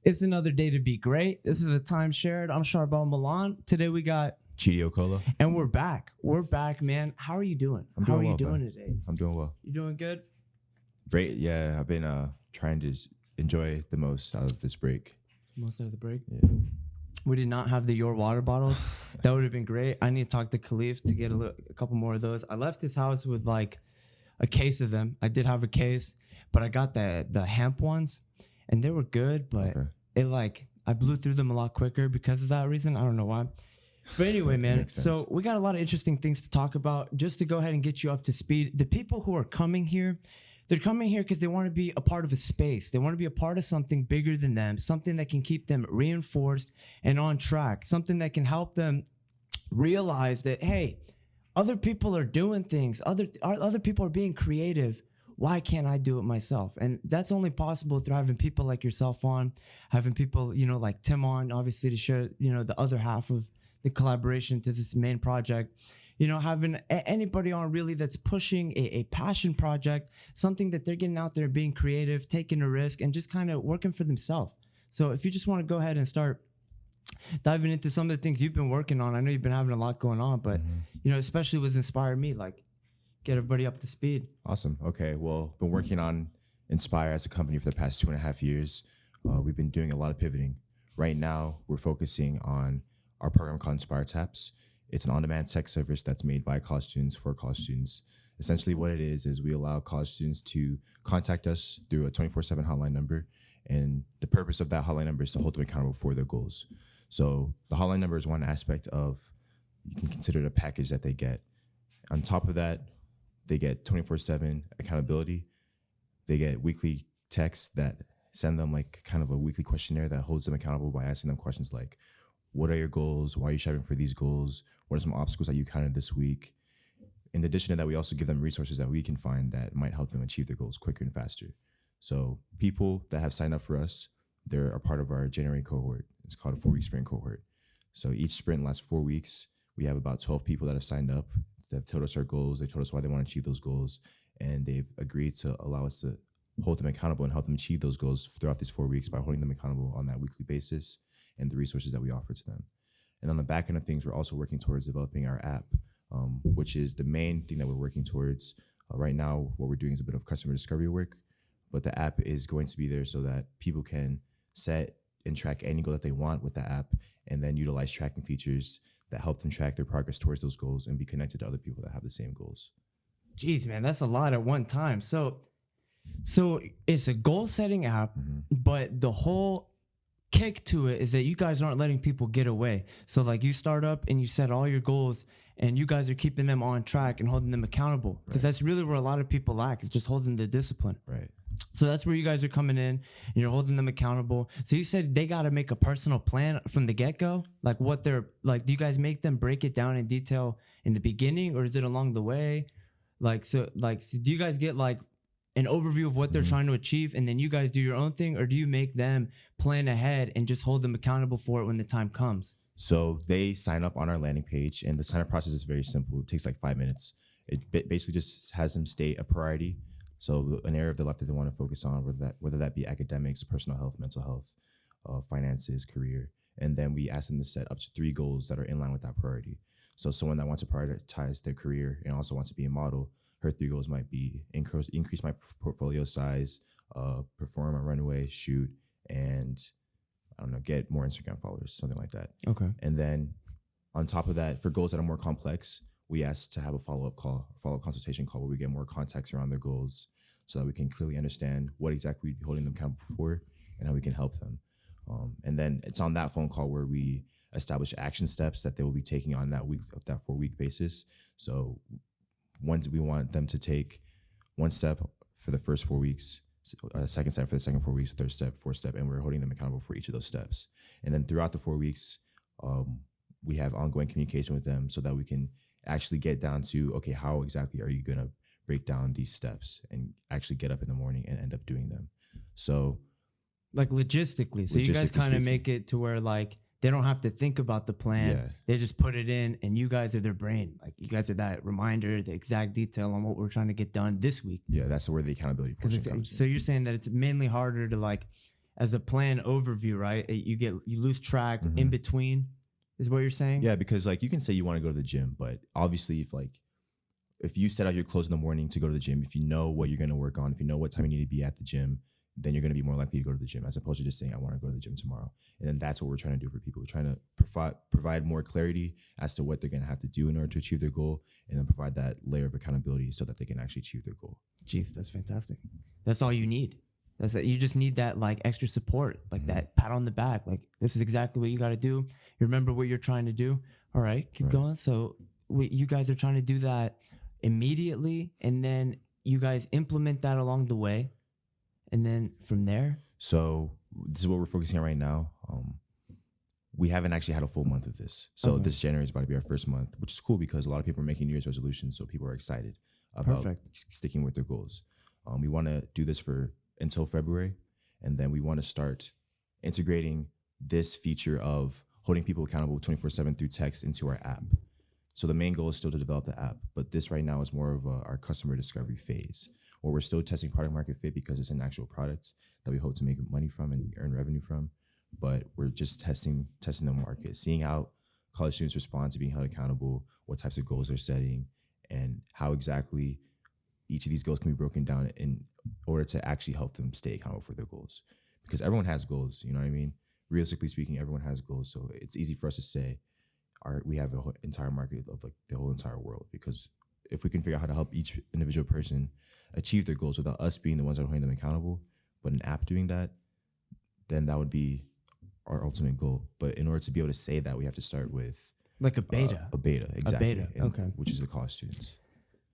It's another day to be great. This is a time shared. I'm Charbel Milan. Today we got Chidi Okolo. and we're back. We're back, man. How are you doing? How are you doing today? I'm doing well. You doing good? Great. Yeah, I've been trying to enjoy the most out of this break. Most of the break. Yeah. We did not have the Your water bottles. That would have been great. I need to talk to Khalif to get a couple more of those. I left his house with like a case of them. I did have a case, but I got the hemp ones, and they were good, but I blew through them a lot quicker because of that reason. I don't know why. But anyway, man, so we got a lot of interesting things to talk about. Just to go ahead and get you up to speed, the people who are coming here, they're coming here because they want to be a part of a space. They want to be a part of something bigger than them, something that can keep them reinforced and on track, something that can help them realize that, hey, other people are doing things. Other people are being creative. Why can't I do it myself? And that's only possible through having people like yourself on, having people, like Tim on, obviously, to share, the other half of the collaboration to this main project. Having anybody on really that's pushing a passion project, something that they're getting out there, being creative, taking a risk, and just kind of working for themselves. So if you just want to go ahead and start diving into some of the things you've been working on, I know you've been having a lot going on, but, especially with NspireMe, like, get everybody up to speed. Awesome. Okay. Well, been working on Inspire as a company for the past 2.5 years. We've been doing a lot of pivoting. Right now, we're focusing on our program called Inspire Taps. It's an on-demand tech service that's made by college students for college students. Essentially what it is we allow college students to contact us through a 24/7 hotline number. And the purpose of that hotline number is to hold them accountable for their goals. So the hotline number is one aspect of, you can consider it a package that they get. On top of that, they get 24/7 accountability. They get weekly texts that send them like kind of a weekly questionnaire that holds them accountable by asking them questions like, what are your goals? Why are you striving for these goals? What are some obstacles that you encountered this week? In addition to that, we also give them resources that we can find that might help them achieve their goals quicker and faster. So people that have signed up for us, they're a part of our January cohort. It's called a 4-week sprint cohort. So each sprint lasts 4 weeks. We have about 12 people that have signed up. They've told us our goals. They told us why they want to achieve those goals. And they've agreed to allow us to hold them accountable and help them achieve those goals throughout these 4 weeks by holding them accountable on that weekly basis and the resources that we offer to them. And on the back end of things, we're also working towards developing our app, which is the main thing that we're working towards. Right now, what we're doing is a bit of customer discovery work, but the app is going to be there so that people can set and track any goal that they want with the app, and then utilize tracking features that help them track their progress towards those goals and be connected to other people that have the same goals. Jeez, man, that's a lot at one time. So it's a goal setting app, but the whole kick to it is that you guys aren't letting people get away. So like you start up and you set all your goals and you guys are keeping them on track and holding them accountable, because that's really where a lot of people lack, is just holding the discipline. Right. So that's where you guys are coming in and you're holding them accountable. So you said they got to make a personal plan from the get-go, like what they're like. Do you guys make them break it down in detail in the beginning, or is it along the way? So do you guys get like an overview of what they're trying to achieve, and then you guys do your own thing, or do you make them plan ahead and just hold them accountable for it when the time comes? So they sign up on our landing page, and the sign-up process is very simple. It takes like 5 minutes. It basically just has them state a priority. So an area of their life that they want to focus on, whether that be academics, personal health, mental health, finances, career. And then we ask them to set up to 3 goals that are in line with that priority. So someone that wants to prioritize their career and also wants to be a model, her 3 goals might be increase my portfolio size, perform a runway shoot, and get more Instagram followers, something like that. Okay. And then on top of that, for goals that are more complex, we ask to have a follow-up consultation call where we get more context around their goals so that we can clearly understand what exactly we'd be holding them accountable for and how we can help them. And then it's on that phone call where we establish action steps that they will be taking on that 4-week basis. So once we want them to take 1 step for the first 4 weeks, a second step for the second 4 weeks, third step, fourth step, and we're holding them accountable for each of those steps. And then throughout the 4 weeks, we have ongoing communication with them so that we can actually get down to, okay, how exactly are you going to break down these steps and actually get up in the morning and end up doing them? So like logistically, so you guys kind of make it to where like they don't have to think about the plan. Yeah. They just put it in, and you guys are their brain. Like you guys are that reminder, the exact detail on what we're trying to get done this week. Yeah, that's where the accountability portion comes in. So you're saying that it's mainly harder to like as a plan overview, right? You lose track Mhm. in between, is what you're saying? Yeah, because like you can say you want to go to the gym, but obviously if you set out your clothes in the morning to go to the gym, if you know what you're going to work on, if you know what time you need to be at the gym, then you're going to be more likely to go to the gym as opposed to just saying, I want to go to the gym tomorrow. And then that's what we're trying to do for people. We're trying to provide more clarity as to what they're going to have to do in order to achieve their goal, and then provide that layer of accountability so that they can actually achieve their goal. Jeez, that's fantastic. That's all you need. That's it. You just need that like extra support, like that pat on the back. Like, this is exactly what you got to do. You remember what you're trying to do. All right, keep Right. going. So you guys are trying to do that immediately, and then you guys implement that along the way, and then from there. So this is what we're focusing on right now. We haven't actually had a full month of this. So Okay. this January is about to be our first month, which is cool because a lot of people are making New Year's resolutions. So people are excited about Perfect. sticking with their goals. We want to do this until February. And then we want to start integrating this feature of holding people accountable 24/7 through text into our app. So the main goal is still to develop the app, but this right now is more of our customer discovery phase, where we're still testing product market fit because it's an actual product that we hope to make money from and earn revenue from. But we're just testing the market, seeing how college students respond to being held accountable, what types of goals they're setting, and how exactly each of these goals can be broken down in order to actually help them stay accountable for their goals. Because everyone has goals, you know what I mean? Realistically speaking, everyone has goals. So it's easy for us to say we have a whole entire market of like the whole entire world. Because if we can figure out how to help each individual person achieve their goals without us being the ones that are holding them accountable, but an app doing that, then that would be our ultimate goal. But in order to be able to say that, we have to start with Like a beta. a beta, exactly. beta, and- okay. Which is the college students.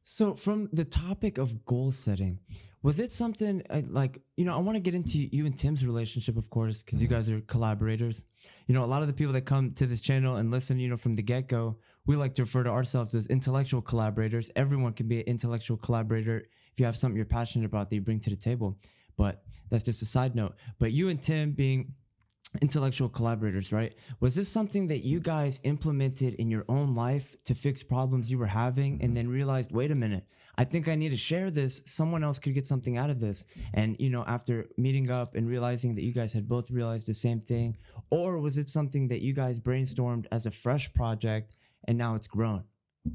So from the topic of goal setting, was it something like, I want to get into you and Tim's relationship, of course, because you guys are collaborators. A lot of the people that come to this channel and listen, from the get-go, we like to refer to ourselves as intellectual collaborators. Everyone can be an intellectual collaborator if you have something you're passionate about that you bring to the table. But that's just a side note. But you and Tim being intellectual collaborators, right? Was this something that you guys implemented in your own life to fix problems you were having and then realized, wait a minute, I think I need to share this. Someone else could get something out of this. And, after meeting up and realizing that you guys had both realized the same thing, or was it something that you guys brainstormed as a fresh project and now it's grown?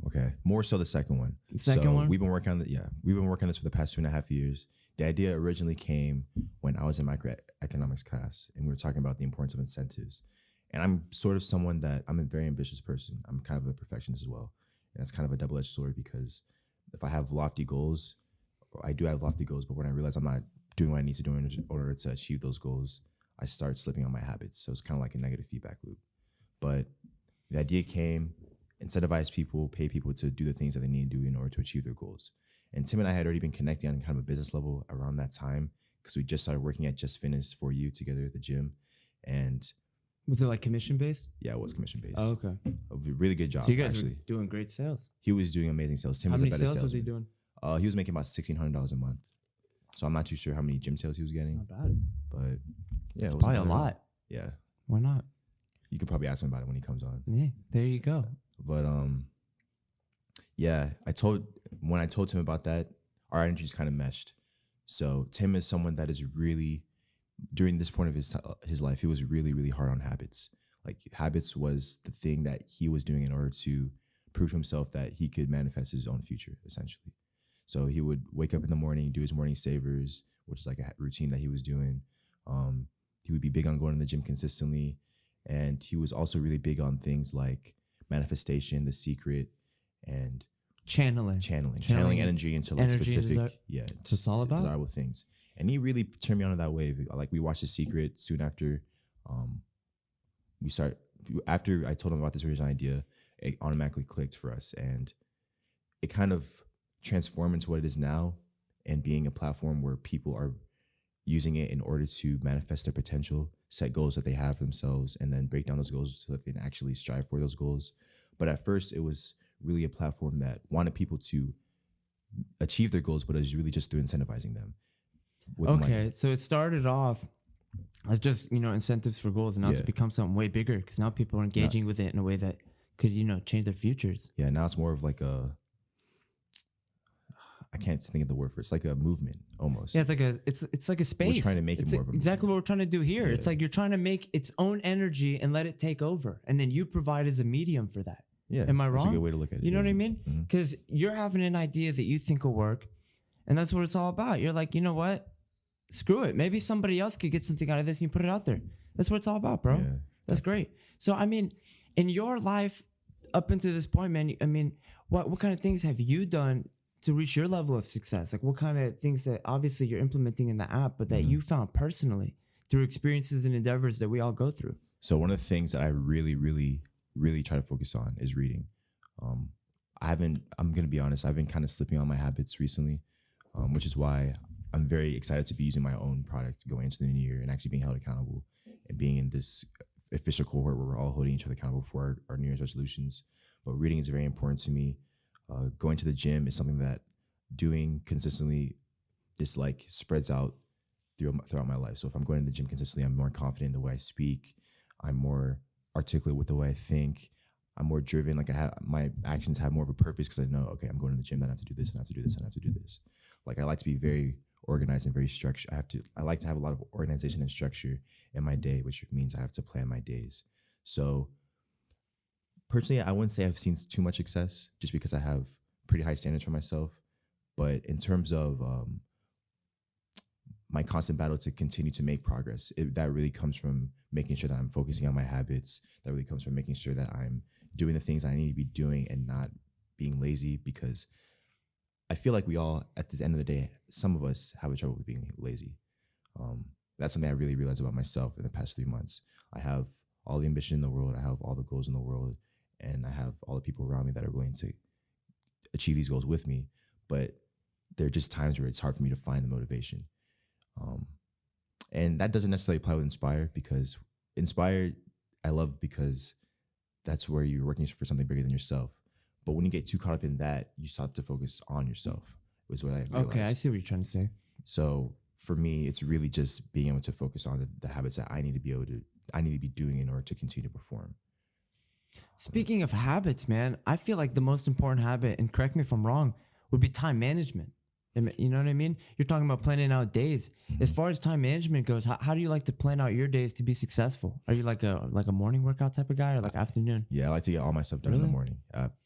Okay, more so the second one. The second one? We've been working on this for the past 2.5 years. The idea originally came when I was in microeconomics class, and we were talking about the importance of incentives. And I'm sort of someone that I'm a very ambitious person. I'm kind of a perfectionist as well, and that's kind of a double-edged sword because if I have lofty goals, I do have lofty goals, but when I realize I'm not doing what I need to do in order to achieve those goals, I start slipping on my habits. So it's kind of like a negative feedback loop. But the idea came. Incentivize people, pay people to do the things that they need to do in order to achieve their goals. And Tim and I had already been connecting on kind of a business level around that time because we just started working at Just Finished For You together at the gym. And Was it like commission based? yeah, it was commission based. Oh, okay. A really good job, So you guys actually. were doing great sales. He was doing amazing sales. Tim How was many a better sales was he salesman. doing? He was making about $1,600 a month. So I'm not too sure how many gym sales he was getting, Not bad. but yeah, it was Probably a lot. Yeah, Why not? you could probably ask him about it when he comes on. Yeah, there you go. But yeah, when I told Tim about that, our energies kind of meshed. So Tim is someone that is really, during this point of his life, he was really, really hard on habits. Like habits was the thing that he was doing in order to prove to himself that he could manifest his own future, essentially. So he would wake up in the morning, do his morning savers, which is like a routine that he was doing. He would be big on going to the gym consistently. And he was also really big on things like manifestation, The Secret, and Channeling channeling energy into like energy and specific, That's what it's all about. desirable things. And he really turned me on to that wave. Like we watched The Secret soon after after I told him about this original idea, it automatically clicked for us, and it kind of transformed into what it is now, and being a platform where people are using it in order to manifest their potential, set goals that they have for themselves, and then break down those goals so that they can actually strive for those goals. But at first, it was really a platform that wanted people to achieve their goals, but it was really just through incentivizing them. With Okay, money. so it started off as just incentives for goals, and now it's Yeah. become something way bigger because now people are engaging with it in a way that could change their futures. Yeah, now it's more of like I can't think of the word for it. It's like a movement almost. Yeah, it's like a space. We're trying to make it more of a exactly movement. what we're trying to do here. Yeah. It's like you're trying to make its own energy and let it take over, and then you provide as a medium for that. Yeah. Am I That's wrong? a good way to look at it. You know yeah. what I mean? Mhm. Because you're having an idea that you think will work, and that's what it's all about. You're like, you know what? Screw it. Maybe somebody else could get something out of this, and you put it out there. That's what it's all about, bro. Yeah. That's great. So, I mean, in your life up until this point, man, I mean, what kind of things have you done to reach your level of success? Like, what kind of things that obviously you're implementing in the app, but that you found personally through experiences and endeavors that we all go through? So one of the things that I really, really, really try to focus on is reading. I'm going to be honest, I've been kind of slipping on my habits recently, which is why I'm very excited to be using my own product going into the new year and actually being held accountable and being in this official cohort where we're all holding each other accountable for our New Year's resolutions. But reading is very important to me. Going to the gym is something that doing consistently is like spreads out throughout my life. So if I'm going to the gym consistently, I'm more confident in the way I speak. I'm more articulate with the way I think. I'm more driven. Like my actions have more of a purpose because I know, okay, I'm going to the gym, then I have to do this, and I have to do this, and I have to do this. Like I like to be very organized and very structured. I like to have a lot of organization and structure in my day, which means I have to plan my days. So personally, I wouldn't say I've seen too much success just because I have pretty high standards for myself. But in terms of my constant battle to continue to make progress, that really comes from making sure that I'm focusing on my habits. That really comes from making sure that I'm doing the things I need to be doing and not being lazy, because I feel like we all, at the end of the day, some of us have a trouble with being lazy. That's something I really realized about myself in the past 3 months. I have all the ambition in the world. I have all the goals in the world. And I have all the people around me that are willing to achieve these goals with me. But there are just times where it's hard for me to find the motivation. And that doesn't necessarily apply with Inspire, because Inspire, I love because that's where you're working for something bigger than yourself. But when you get too caught up in that, you start to focus on yourself, was what I realized. Okay, I see what you're trying to say. So for me, it's really just being able to focus on the habits that I need to be doing in order to continue to perform. Speaking of habits, man, I feel like the most important habit, and correct me if I'm wrong, would be time management. You know what I mean? You're talking about planning out days. As far as time management goes, how do you like to plan out your days to be successful? Are you like a morning workout type of guy, or like afternoon? Yeah, I like to get all my stuff done in the morning.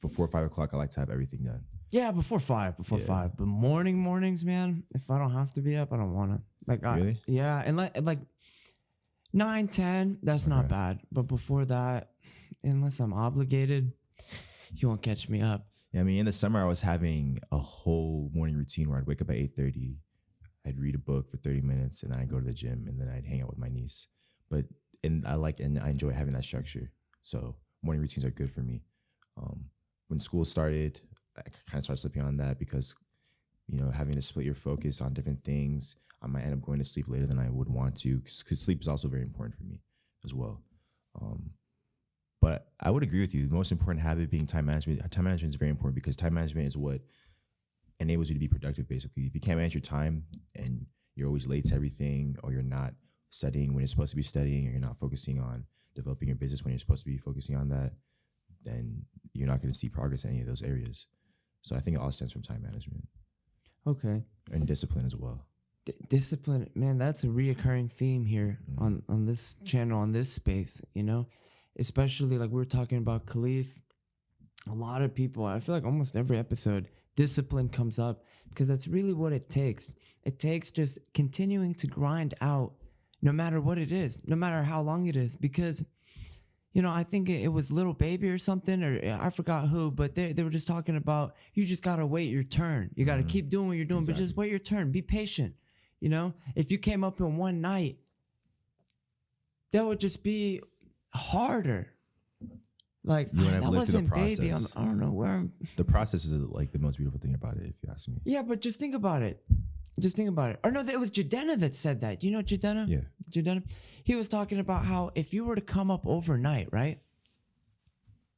Before 5 o'clock, I like to have everything done. Yeah, before 5. But mornings, man, if I don't have to be up, I don't want to. Like, Really? Yeah, and like 9, 10, that's not bad. But before that, unless I'm obligated, you won't catch me up. Yeah, I mean, in the summer, I was having a whole morning routine where I'd wake up at 8:30, I'd read a book for 30 minutes, and then I'd go to the gym, and then I'd hang out with my niece. I enjoy having that structure. So morning routines are good for me. When school started, I kind of started slipping on that because, having to split your focus on different things, I might end up going to sleep later than I would want to, because sleep is also very important for me as well. But I would agree with you. The most important habit being time management. Time management is very important because time management is what enables you to be productive, basically. If you can't manage your time and you're always late to everything, or you're not studying when you're supposed to be studying, or you're not focusing on developing your business when you're supposed to be focusing on that, then you're not going to see progress in any of those areas. So I think it all stems from time management. Okay. And discipline as well. Discipline, man, that's a reoccurring theme here on this channel, on this space, especially like we were talking about Khalif. A lot of people, I feel like almost every episode, discipline comes up, because that's really what it takes. It takes just continuing to grind out no matter what it is, no matter how long it is, because I think it was Little Baby or something, or I forgot who, but they were just talking about, you just got to wait your turn. You got to keep doing what you're doing, but just wait your turn. Be patient. If you came up in one night, that would just be harder. Like, that wasn't Baby. I don't know where I'm. The process is like the most beautiful thing about it, if you ask me. Yeah, but just think about it. Or no, it was Jadena that said that. Do you know Jadena? Yeah. Jadena? He was talking about how if you were to come up overnight, right?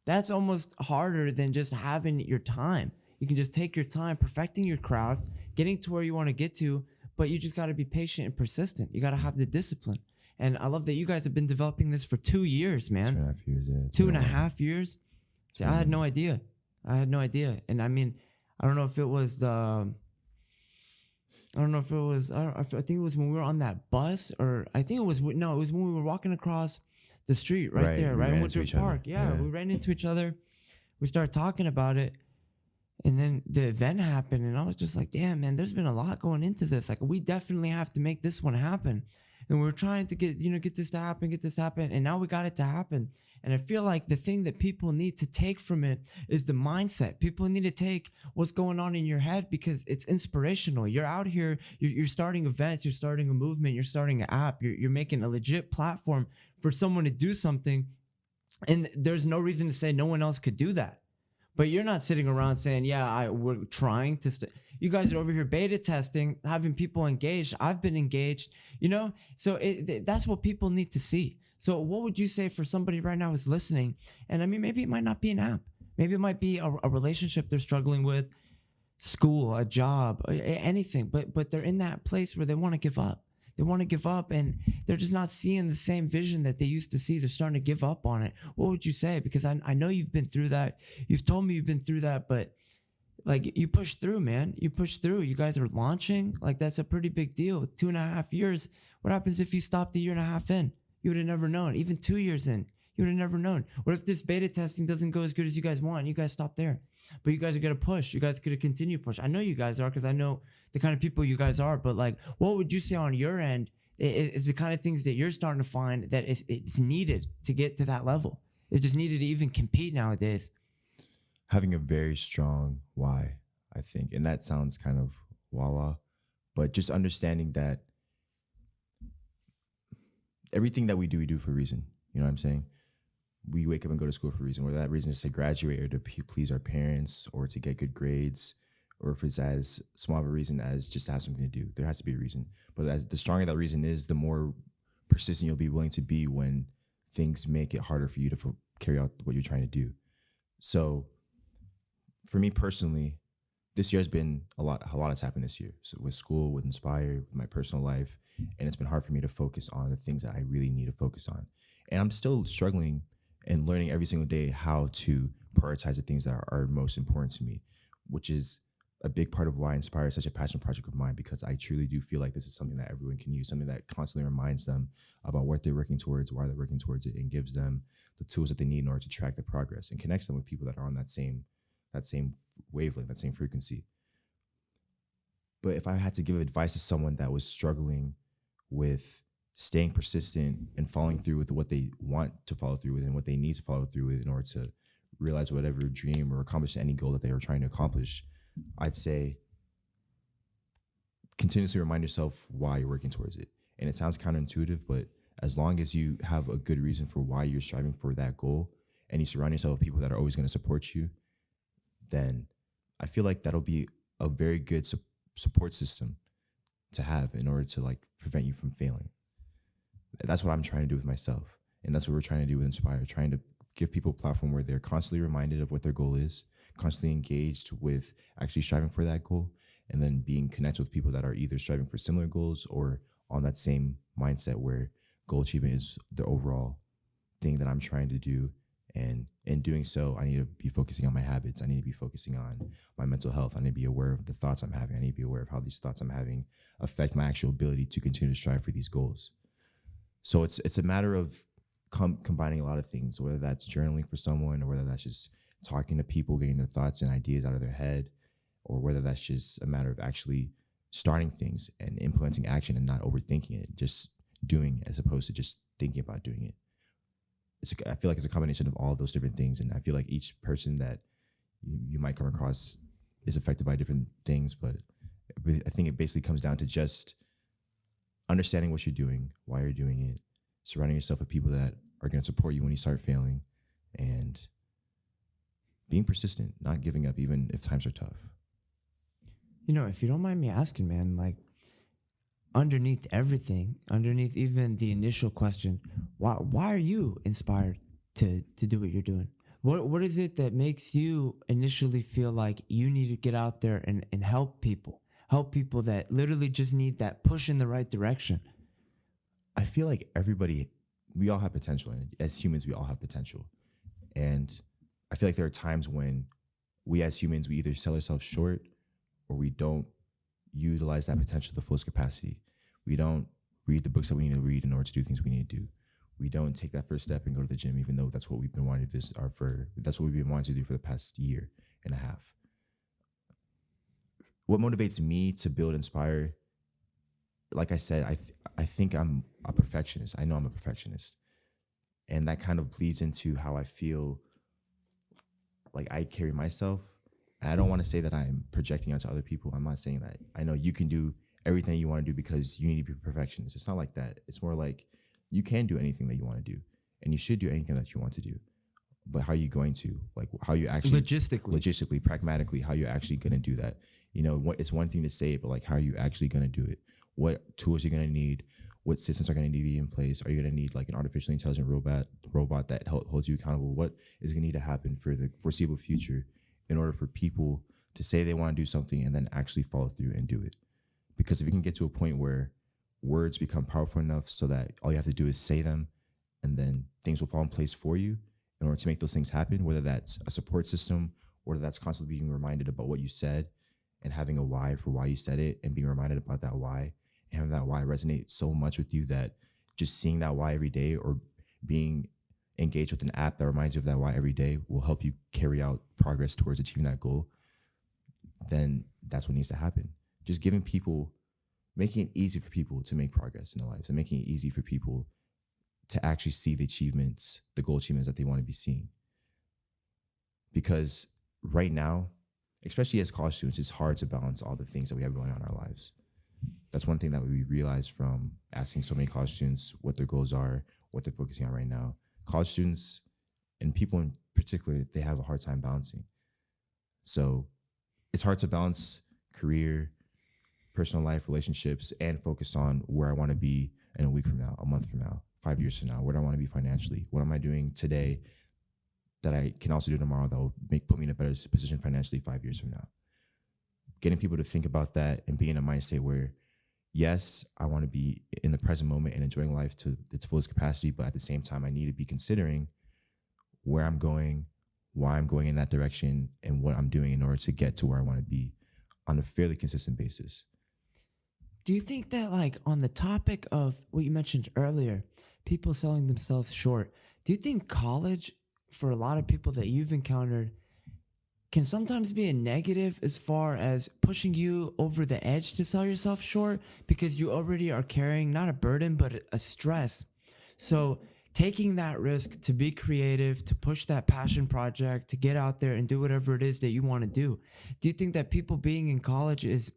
That's almost harder than just having your time. You can just take your time perfecting your craft, getting to where you want to get to, but you just got to be patient and persistent. You got to have the discipline. And I love that you guys have been developing this for 2 years, man. 2.5 years, yeah. 2.5 years? See, I had no idea. And I mean, I don't know if it was I don't know if it was, I think it was when we were on that bus, or I think it was, no, it was when we were walking across the street right Right, there, we right in ran into Woodruff each other. Park. Yeah, Yeah. we ran into each other. We started talking about it. And then the event happened, and I was just like, damn, man, there's been a lot going into this. Like, we definitely have to make this one happen. And we're trying to get this to happen, get this to happen. And now we got it to happen. And I feel like the thing that people need to take from it is the mindset. People need to take what's going on in your head, because it's inspirational. You're out here, you're starting events, you're starting a movement, you're starting an app, you're making a legit platform for someone to do something. And there's no reason to say no one else could do that. But you're not sitting around saying, yeah, we're trying to. You guys are over here beta testing, having people engaged. I've been engaged, So that's what people need to see. So what would you say for somebody right now who's listening? And I mean, maybe it might not be an app. Maybe it might be a relationship they're struggling with, school, a job, anything. But they're in that place where they want to give up. They want to give up, and they're just not seeing the same vision that they used to see. They're starting to give up on it. What would you say? Because I know you've been through that. You've told me you've been through that, but like, you pushed through, man. You pushed through. You guys are launching. Like, that's a pretty big deal. 2.5 years. What happens if you stopped a year and a half in? You would have never known. Even 2 years in, you would have never known. What if this beta testing doesn't go as good as you guys want? You guys stop there. But you guys are going to push. You guys could continue push. I know you guys are, because I know the kind of people you guys are. But like, what would you say on your end is the kind of things that you're starting to find that it's needed to get to that level? It's just needed to even compete nowadays. Having a very strong why, I think. And that sounds kind of wah-wah, but just understanding that everything that we do for a reason. You know what I'm saying? We wake up and go to school for a reason, whether that reason is to graduate or to please our parents or to get good grades, or if it's as small of a reason as just to have something to do. There has to be a reason. But as the stronger that reason is, the more persistent you'll be willing to be when things make it harder for you to carry out what you're trying to do. So for me personally, this year has been a lot has happened this year. So with school, with Inspire, with my personal life, and it's been hard for me to focus on the things that I really need to focus on. And I'm still struggling and learning every single day how to prioritize the things that are most important to me, which is a big part of why Inspire is such a passion project of mine, because I truly do feel like this is something that everyone can use, something that constantly reminds them about what they're working towards, why they're working towards it, and gives them the tools that they need in order to track the progress and connects them with people that are on that same wavelength, that same frequency. But if I had to give advice to someone that was struggling with staying persistent and following through with what they want to follow through with and what they need to follow through with in order to realize whatever dream or accomplish any goal that they were trying to accomplish, I'd say continuously remind yourself why you're working towards it. And it sounds counterintuitive, but as long as you have a good reason for why you're striving for that goal and you surround yourself with people that are always going to support you, then I feel like that'll be a very good support system to have in order to like prevent you from failing. That's what I'm trying to do with myself. And that's what we're trying to do with Inspire, trying to give people a platform where they're constantly reminded of what their goal is, constantly engaged with actually striving for that goal, and then being connected with people that are either striving for similar goals or on that same mindset where goal achievement is the overall thing that I'm trying to do. And in doing so, I need to be focusing on my habits. I need to be focusing on my mental health. I need to be aware of the thoughts I'm having. I need to be aware of how these thoughts I'm having affect my actual ability to continue to strive for these goals. So it's a matter of combining a lot of things, whether that's journaling for someone or whether that's just talking to people, getting their thoughts and ideas out of their head, or whether that's just a matter of actually starting things and implementing action and not overthinking it, just doing as opposed to just thinking about doing it. I feel like it's a combination of all of those different things. And I feel like each person that you might come across is affected by different things. But I think it basically comes down to just understanding what you're doing, why you're doing it, surrounding yourself with people that are going to support you when you start failing, and being persistent, not giving up even if times are tough. If you don't mind me asking, man, like, underneath everything, underneath even the initial question, why are you inspired to do what you're doing? What is it that makes you initially feel like you need to get out there and help people that literally just need that push in the right direction? I feel like we all have potential, and as humans, we all have potential. And I feel like there are times when we as humans, we either sell ourselves short or we don't utilize that potential to the fullest capacity. We don't read the books that we need to read in order to do things we need to do. We don't take that first step and go to the gym, even though that's what we've been wanting to do that's what we've been wanting to do for the past year and a half. What motivates me to build Inspire, like I said, I think I'm a perfectionist. I know I'm a perfectionist. And that kind of bleeds into how I feel like I carry myself. And I don't want to say that I'm projecting onto other people. I'm not saying that. I know you can do everything you want to do because you need to be a perfectionist. It's not like that. It's more like you can do anything that you want to do, and you should do anything that you want to do. But how are you going to? Like, how you actually logistically, pragmatically, how you're actually going to do that? You know, it's one thing to say it, but like, how are you actually going to do it? What tools you're going to need? What systems are going to need to be in place? Are you going to need like an artificially intelligent robot that holds you accountable? What is going to need to happen for the foreseeable future in order for people to say they want to do something and then actually follow through and do it? Because if you can get to a point where words become powerful enough so that all you have to do is say them and then things will fall in place for you in order to make those things happen, whether that's a support system, or that's constantly being reminded about what you said and having a why for why you said it and being reminded about that why and having that why resonate so much with you that just seeing that why every day or being engaged with an app that reminds you of that why every day will help you carry out progress towards achieving that goal, then that's what needs to happen. Just giving people, making it easy for people to make progress in their lives and making it easy for people to actually see the achievements, the goal achievements that they want to be seeing. Because right now, especially as college students, it's hard to balance all the things that we have going on in our lives. That's one thing that we realized from asking so many college students what their goals are, what they're focusing on right now. College students, and people in particular, they have a hard time balancing. So it's hard to balance career, personal life, relationships, and focus on where I want to be in a week from now, a month from now, 5 years from now. Where do I want to be financially? What am I doing today that I can also do tomorrow that will put me in a better position financially 5 years from now? Getting people to think about that and be in a mindset where, yes, I want to be in the present moment and enjoying life to its fullest capacity, but at the same time, I need to be considering where I'm going, why I'm going in that direction, and what I'm doing in order to get to where I want to be on a fairly consistent basis. Do you think that, like, on the topic of what you mentioned earlier, people selling themselves short, do you think college, for a lot of people that you've encountered, can sometimes be a negative as far as pushing you over the edge to sell yourself short because you already are carrying not a burden, but a stress? So taking that risk to be creative, to push that passion project, to get out there and do whatever it is that you want to do you think that people being in college is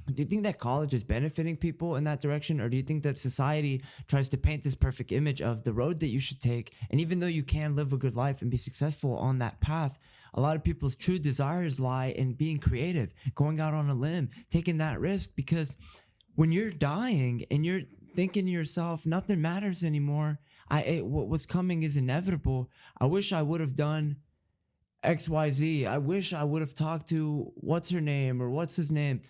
do you think that college is benefiting people in that direction, or do you think that society tries to paint this perfect image of the road that you should take? And even though you can live a good life and be successful on that path, a lot of people's true desires lie in being creative, going out on a limb, taking that risk. Because when you're dying and you're thinking to yourself, nothing matters anymore, what's coming is inevitable. I wish I would have done XYZ. I wish I would have talked to what's her name or what's his name.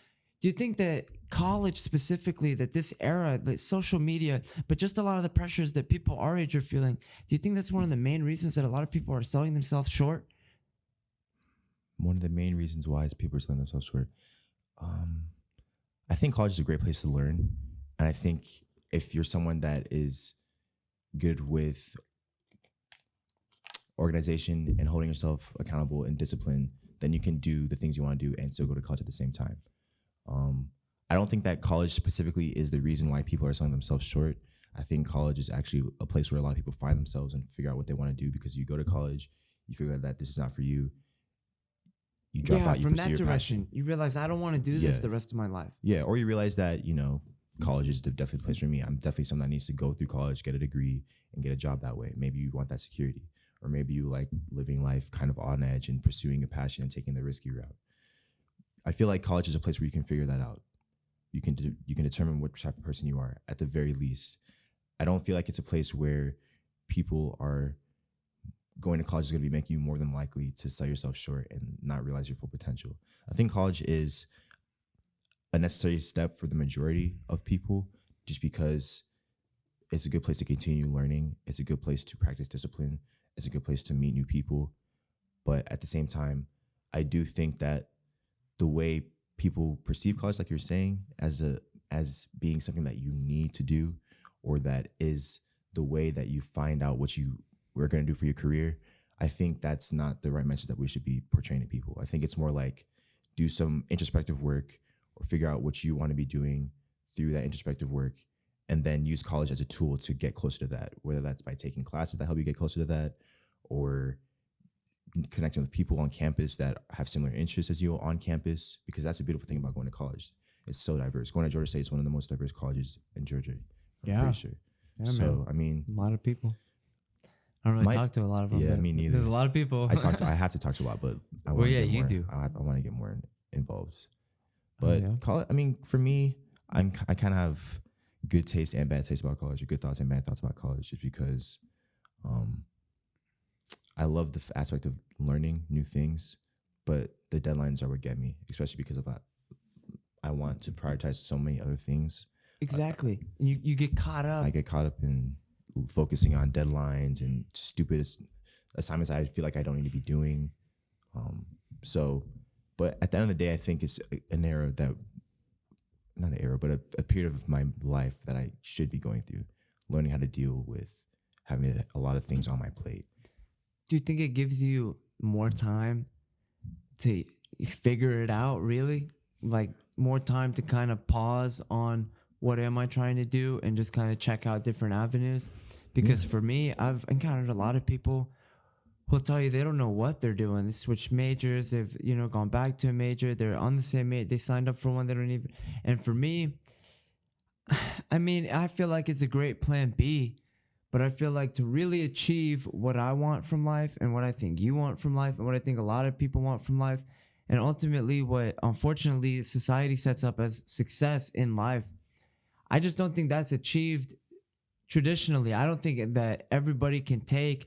Do you think that college specifically, that this era, like social media, but just a lot of the pressures that people our age are feeling, do you think that's one of the main reasons that a lot of people are selling themselves short? One of the main reasons why is people are selling themselves short. I think college is a great place to learn. And I think if you're someone that is good with organization and holding yourself accountable and discipline, then you can do the things you want to do and still go to college at the same time. I don't think that college specifically is the reason why people are selling themselves short. I think college is actually a place where a lot of people find themselves and figure out what they want to do, because you go to college, you figure out that this is not for you. You drop out, you from pursue that your direction, passion. you realize I don't want to do this the rest of my life. Yeah, or you realize that, college is definitely the place for me. I'm definitely someone that needs to go through college, get a degree, and get a job that way. Maybe you want that security, or maybe you like living life kind of on edge and pursuing a passion and taking the risky route. I feel like college is a place where you can figure that out. You can determine what type of person you are at the very least. I don't feel like it's a place where people are going to college is going to be making you more than likely to sell yourself short and not realize your full potential. I think college is a necessary step for the majority of people, just because it's a good place to continue learning. It's a good place to practice discipline. It's a good place to meet new people. But at the same time, I do think that the way people perceive college, like you're saying, as being something that you need to do, or that is the way that you find out what you were going to do for your career, I think that's not the right message that we should be portraying to people. I think it's more like do some introspective work or figure out what you want to be doing through that introspective work, and then use college as a tool to get closer to that, whether that's by taking classes that help you get closer to that, or connecting with people on campus that have similar interests as you on campus, because that's a beautiful thing about going to college. It's so diverse. Going to Georgia State is one of the most diverse colleges in Georgia. I'm pretty sure. Yeah, so, man. I mean, a lot of people. I don't really talk to a lot of them. Yeah, me neither. There's a lot of people. I have to talk to a lot, but I want to get more. Do. I want to get more involved. But college, I mean, for me, I kind of have good taste and bad taste about college, or good thoughts and bad thoughts about college, just because I love the aspect of learning new things, but the deadlines are what get me, especially because of I want to prioritize so many other things. Exactly. You get caught up. I get caught up in focusing on deadlines and stupid assignments I feel like I don't need to be doing. But at the end of the day, I think it's an era that, not an era, but a period of my life that I should be going through, learning how to deal with having a lot of things on my plate. Do you think it gives you more time to figure it out, really? Like more time to kind of pause on what am I trying to do and just kind of check out different avenues? Because for me, I've encountered a lot of people who'll tell you they don't know what they're doing. They switch majors. They've, gone back to a major. They're on the same major. They signed up for one they don't even. And for me, I mean, I feel like it's a great plan B, but I feel like to really achieve what I want from life and what I think you want from life and what I think a lot of people want from life, and ultimately what, unfortunately, society sets up as success in life, I just don't think that's achieved traditionally. I don't think that everybody can take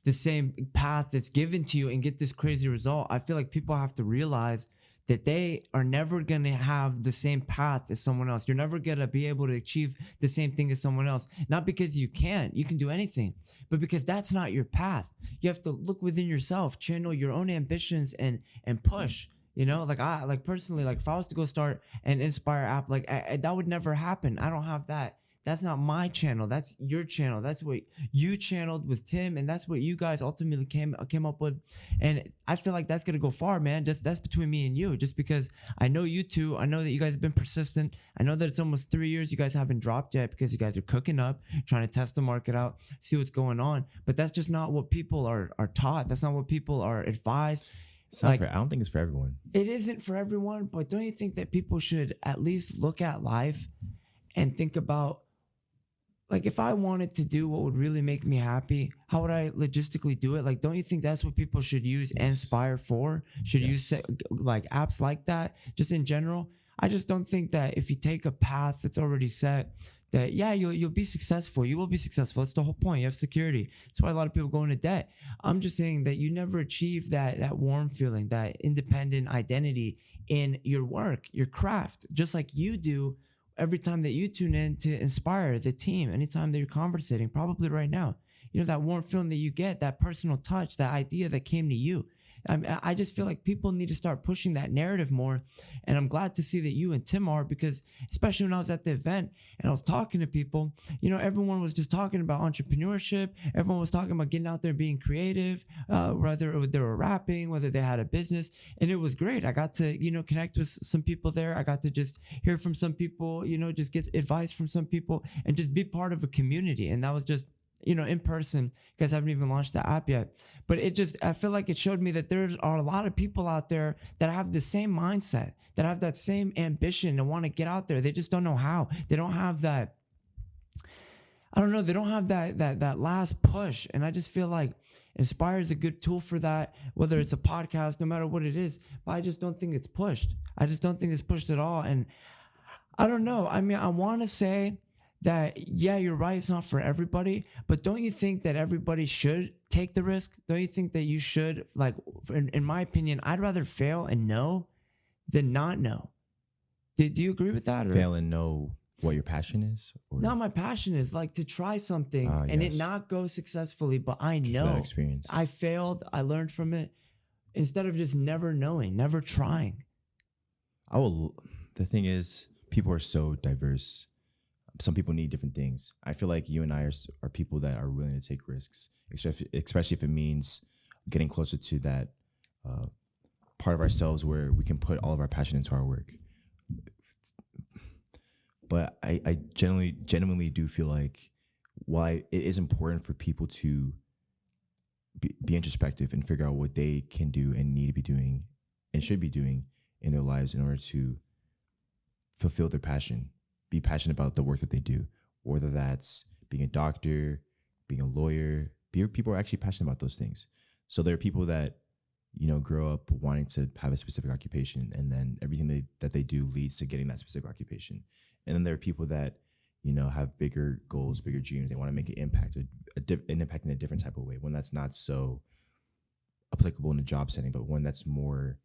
the same path that's given to you and get this crazy result. I feel like people have to realize that they are never going to have the same path as someone else. You're never going to be able to achieve the same thing as someone else. Not because you can't, you can do anything, but because that's not your path. You have to look within yourself, channel your own ambitions and push. Like personally, like if I was to go start an Inspire app, like that would never happen. I don't have that. That's not my channel. That's your channel. That's what you channeled with Tim, and that's what you guys ultimately came up with. And I feel like that's gonna go far, man. That's between me and you. Just because I know you two, I know that you guys have been persistent. I know that it's almost 3 years you guys haven't dropped yet because you guys are cooking up, trying to test the market out, see what's going on. But that's just not what people are taught. That's not what people are advised. I don't think it's for everyone. It isn't for everyone, but don't you think that people should at least look at life and think about, like, if I wanted to do what would really make me happy, how would I logistically do it? Like, don't you think that's what people should use Inspire for? Should use like apps like that just in general? I just don't think that if you take a path that's already set, that you'll be successful. You will be successful. That's the whole point. You have security. That's why a lot of people go into debt. I'm just saying that you never achieve that warm feeling, that independent identity in your work, your craft, just like you do every time that you tune in to inspire the team, anytime that you're conversating, probably right now, that warm feeling that you get, that personal touch, that idea that came to you. I just feel like people need to start pushing that narrative more. And I'm glad to see that you and Tim are, because especially when I was at the event and I was talking to people, everyone was just talking about entrepreneurship. Everyone was talking about getting out there and being creative, whether they were rapping, whether they had a business. And it was great. I got to, connect with some people there. I got to just hear from some people, just get advice from some people and just be part of a community. And that was just, in person. You guys haven't even launched the app yet, but I feel like it showed me that there are a lot of people out there that have the same mindset, that have that same ambition and want to get out there. They just don't know how. They don't have that. I don't know. They don't have that last push. And I just feel like Inspire is a good tool for that, whether it's a podcast, no matter what it is, but I just don't think it's pushed. I just don't think it's pushed at all. And I don't know. I mean, I want to say that, you're right, it's not for everybody, but don't you think that everybody should take the risk? Don't you think that you should, like, in my opinion, I'd rather fail and know than not know. Do you agree with that? Or? Fail and know what your passion is? Or? No, my passion is like to try something and it not go successfully, but I know that experience. I failed, I learned from it, instead of just never knowing, never trying. I will. The thing is, people are so diverse. Some people need different things. I feel like you and I are people that are willing to take risks, especially if it means getting closer to that uh, part of ourselves where we can put all of our passion into our work. But I genuinely do feel like why it is important for people to be introspective and figure out what they can do and need to be doing and should be doing in their lives in order to fulfill their passion, be passionate about the work that they do, whether that's being a doctor, being a lawyer. People are actually passionate about those things. So there are people that, grow up wanting to have a specific occupation, and then everything that they do leads to getting that specific occupation. And then there are people that, have bigger goals, bigger dreams. They want to make an impact, an impact in a different type of way, one that's not so applicable in a job setting, but one that's more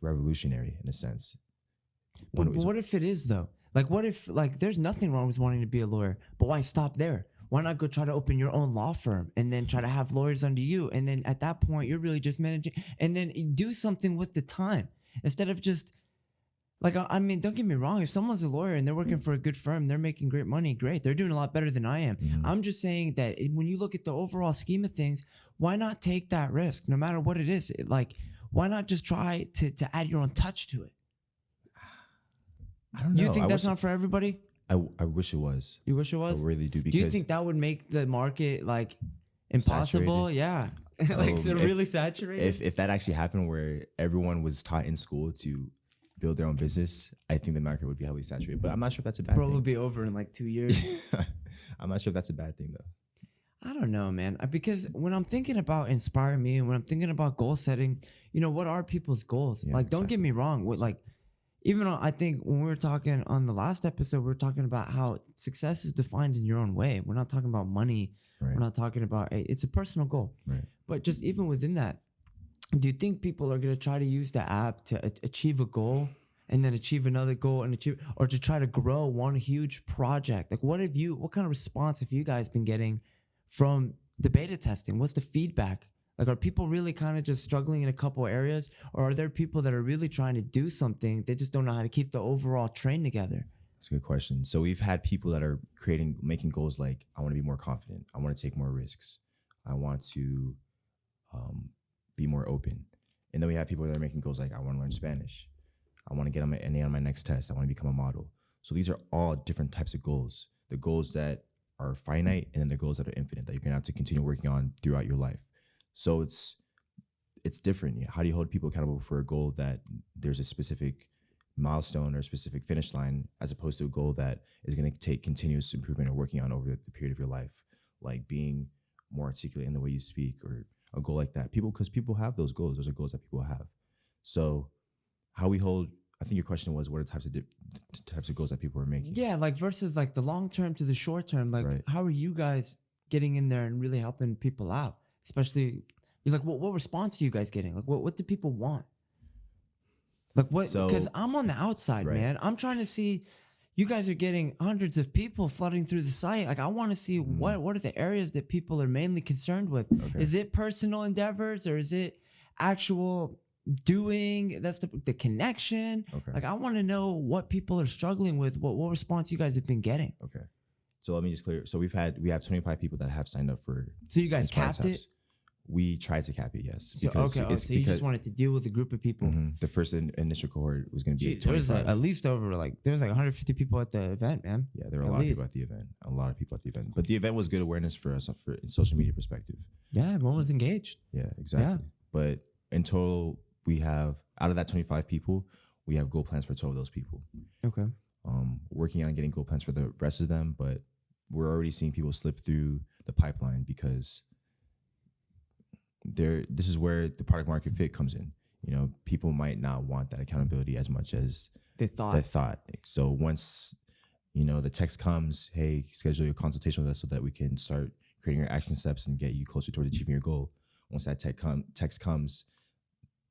revolutionary in a sense. But what if it is though? Like, what if there's nothing wrong with wanting to be a lawyer, but why stop there? Why not go try to open your own law firm and then try to have lawyers under you? And then at that point, you're really just managing, and then do something with the time instead of just I mean, don't get me wrong. If someone's a lawyer and they're working for a good firm, they're making great money. Great. They're doing a lot better than I am. Mhm. I'm just saying that when you look at the overall scheme of things, why not take that risk no matter what it is? Why not just try to add your own touch to it? I don't know. You think that's not for everybody? I wish it was. You wish it was? I really do. Because Do you think that would make the market impossible? Saturated? Yeah. Really saturated? If that actually happened where everyone was taught in school to build their own business, I think the market would be heavily saturated. But I'm not sure if that's a bad Probably thing. be over in 2 years. I'm not sure if that's a bad thing though. I don't know, man. Because when I'm thinking about NspireMe and when I'm thinking about goal setting, what are people's goals? Yeah, Don't get me wrong. Even though I think when we were talking on the last episode, we were talking about how success is defined in your own way. We're not talking about money. Right. We're not talking about it's a personal goal. Right. But just even within that, do you think people are going to try to use the app to achieve a goal and then achieve another goal or to try to grow one huge project? What kind of response have you guys been getting from the beta testing? What's the feedback? Are people really kind of just struggling in a couple areas, or are there people that are really trying to do something? They just don't know how to keep the overall train together. That's a good question. So we've had people that are making goals like, I want to be more confident. I want to take more risks. I want to be more open. And then we have people that are making goals like, I want to learn Spanish. I want to get an A on my next test. I want to become a model. So these are all different types of goals. The goals that are finite, and then the goals that are infinite that you're going to have to continue working on throughout your life. So it's different. How do you hold people accountable for a goal that there's a specific milestone or a specific finish line, as opposed to a goal that is going to take continuous improvement or working on over the period of your life, like being more articulate in the way you speak, or a goal like that? Because people have those goals. Those are goals that people have. So how we hold, I think your question was, what are types of goals that people are making? Yeah, versus the long term to the short term. Right. How are you guys getting in there and really helping people out? Especially, what response are you guys getting? What do people want? Because I'm on the outside, right. man. I'm trying to see. You guys are getting hundreds of people flooding through the site. I want to see what are the areas that people are mainly concerned with. Okay. Is it personal endeavors, or is it actual doing? That's the connection. Okay. I want to know what people are struggling with. What response you guys have been getting. Okay. So let me just clear. So we have 25 people that have signed up for. So you guys Inspired capped it? We tried to cap it, yes. So, so you just wanted to deal with a group of people. The first initial cohort was going to be Jeez, there was 25. at least over there's 150 people at the event, man. Yeah, there were a lot of people at the event. A lot of people at the event. But the event was good awareness for us for in social media perspective. Yeah, everyone was engaged. Yeah, exactly. Yeah. But in total, we have, out of that 25 people, we have goal plans for 12 of those people. Okay. Working on getting goal plans for the rest of them, but we're already seeing people slip through the pipeline because this is where the product market fit comes in. People might not want that accountability as much as they thought. So once, the text comes, hey, schedule your consultation with us so that we can start creating your action steps and get you closer towards achieving your goal. Once that text comes,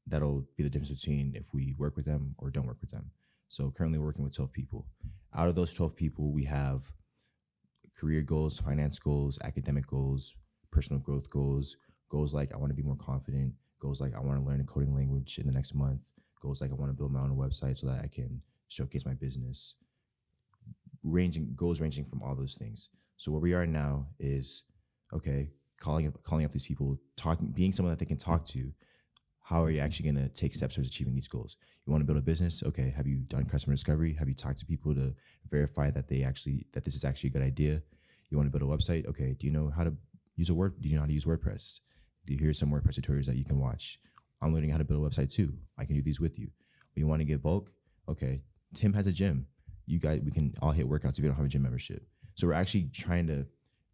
that'll be the difference between if we work with them or don't work with them. So currently we're working with 12 people. Out of those 12 people, we have career goals, finance goals, academic goals, personal growth goals like I want to be more confident, goals like I want to learn a coding language in the next month, goals like I want to build my own website so that I can showcase my business, goals ranging from all those things. So where we are now is, okay, calling up these people, being someone that they can talk to. How are you actually going to take steps towards achieving these goals? You want to build a business? Okay, have you done customer discovery? Have you talked to people to verify that this is actually a good idea? You want to build a website? Okay, do you know how to use Do you know how to use WordPress? Here's some WordPress tutorials that you can watch. I'm learning how to build a website too. I can do these with you. You want to get bulk? Okay, Tim has a gym. We can all hit workouts if you don't have a gym membership. So we're actually trying to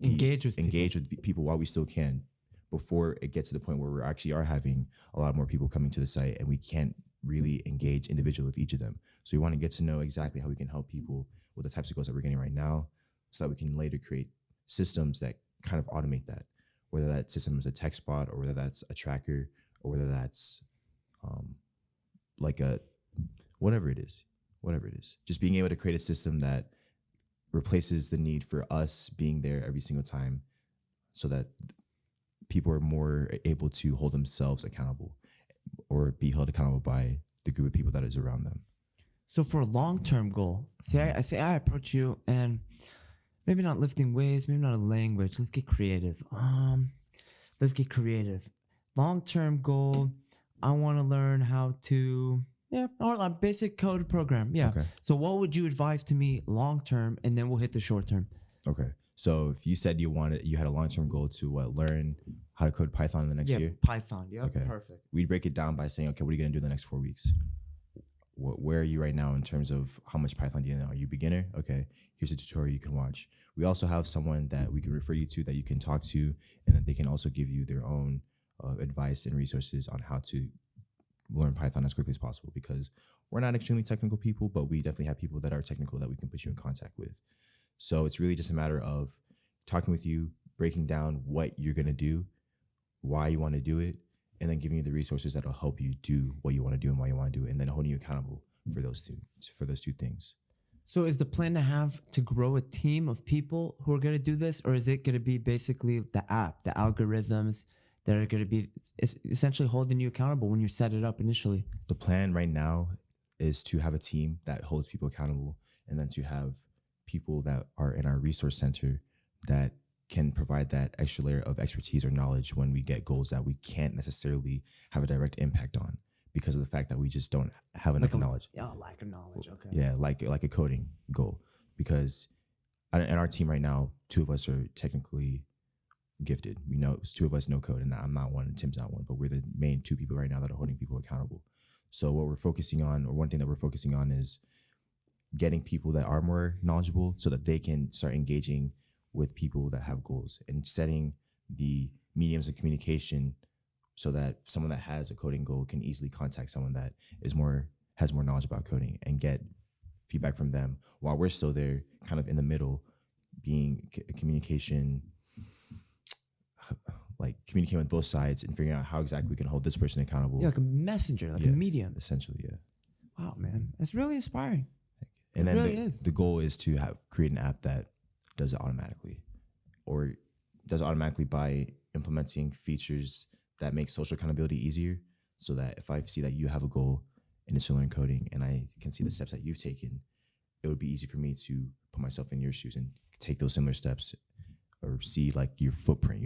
engage with people while we still can, before it gets to the point where we actually are having a lot more people coming to the site and we can't really engage individually with each of them. So we want to get to know exactly how we can help people with the types of goals that we're getting right now, so that we can later create systems that kind of automate that, whether that system is a text bot or whether that's a tracker or whether that's whatever it is. Just being able to create a system that replaces the need for us being there every single time, so that people are more able to hold themselves accountable or be held accountable by the group of people that is around them. So for a long-term goal, I approach you and maybe not lifting weights, maybe not a language. Let's get creative. Long-term goal, I want to learn how to, or a basic code program. Yeah. Okay. So what would you advise to me long-term, and then we'll hit the short-term? Okay. So if you said you had a long-term goal to learn how to code Python in the next year? Python. Yeah. Okay. Perfect. We'd break it down by saying, okay, what are you going to do in the next 4 weeks? Where are you right now in terms of how much Python do you know? Are you beginner? Okay, here's a tutorial you can watch. We also have someone that we can refer you to that you can talk to, and that they can also give you their own advice and resources on how to learn Python as quickly as possible, because we're not extremely technical people, but we definitely have people that are technical that we can put you in contact with. So it's really just a matter of talking with you, breaking down what you're going to do, why you want to do it, and then giving you the resources that will help you do what you want to do and why you want to do it, and then holding you accountable for those two things. So is the plan to grow a team of people who are going to do this, or is it going to be basically the app, the algorithms that are going to be essentially holding you accountable when you set it up initially? The plan right now is to have a team that holds people accountable, and then to have people that are in our resource center that can provide that extra layer of expertise or knowledge when we get goals that we can't necessarily have a direct impact on, because of the fact that we just don't have enough knowledge. Yeah, lack of knowledge. Okay. Yeah, like a coding goal. Because in our team right now, 2 of us are technically gifted. We know 2 of us know code, and I'm not one, and Tim's not one, but we're the main 2 people right now that are holding people accountable. So what we're focusing on, or one thing that we're focusing on, is getting people that are more knowledgeable so that they can start engaging with people that have goals, and setting the mediums of communication so that someone that has a coding goal can easily contact someone that has more knowledge about coding and get feedback from them, while we're still there kind of in the middle, being communicating with both sides and figuring out how exactly we can hold this person accountable. Yeah, like a messenger, like a medium. Essentially, yeah. Wow, man. That's really inspiring. And it then really the goal is to create an app that does it automatically, or does it automatically by implementing features that make social accountability easier, so that if I see that you have a goal and it's to learn coding and I can see the steps that you've taken, it would be easy for me to put myself in your shoes and take those similar steps, or see like your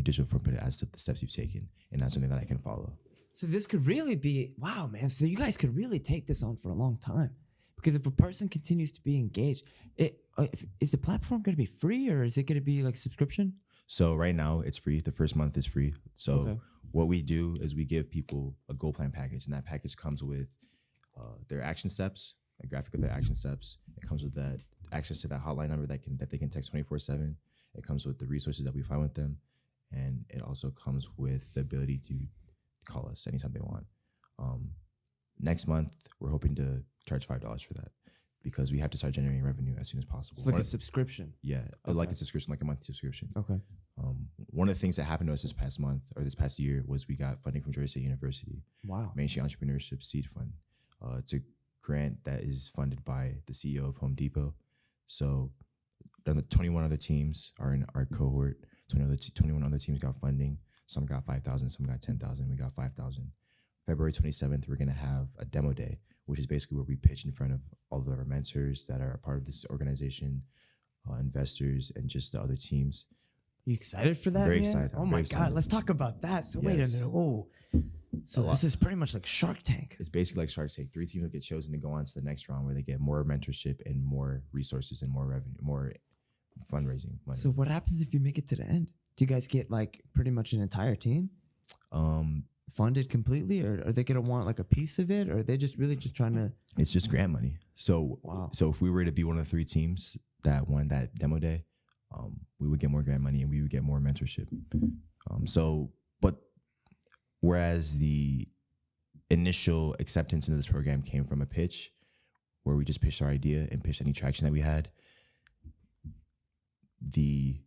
digital footprint as to the steps you've taken, and that's something that I can follow. So this could really be, wow, man. So you guys could really take this on for a long time. Because if a person continues to be engaged, is the platform going to be free, or is it going to be like subscription? So right now it's free. The first month is free. So what we do is we give people a goal plan package, and that package comes with their action steps, a graphic of their action steps. It comes with that access to that hotline number that they can text 24/7. It comes with the resources that we find with them, and it also comes with the ability to call us anytime they want. Next month, we're hoping to charge $5 for that, because we have to start generating revenue as soon as possible. Like a subscription? Yeah, like a subscription, like a monthly subscription. Okay. One of the things that happened to us this past month, or this past year, was we got funding from Georgia State University. Wow. Main Street Entrepreneurship Seed Fund. It's a grant that is funded by the CEO of Home Depot. So 21 other teams are in our cohort. 21 other teams got funding. Some got 5,000, some got 10,000, we got 5,000. February 27th, we're going to have a demo day, which is basically where we pitch in front of all of our mentors that are a part of this organization, investors, and just the other teams. You excited for that, Very man? excited. Oh I'm my very God. excited. Let's talk about that. So wait a Yes. minute. Oh, so this is pretty much like Shark Tank. It's basically like Shark Tank. 3 teams will get chosen to go on to the next round where they get more mentorship and more resources and more revenue, more fundraising money. So what happens if you make it to the end? Do you guys get like pretty much an entire team funded completely, or are they gonna want like a piece of it, or are they just really just trying to? It's just grant money. So Wow. So if we were to be one of the 3 teams that won that demo day, we would get more grant money and we would get more mentorship. But whereas the initial acceptance into this program came from a pitch where we just pitched our idea and pitched any traction that we had, the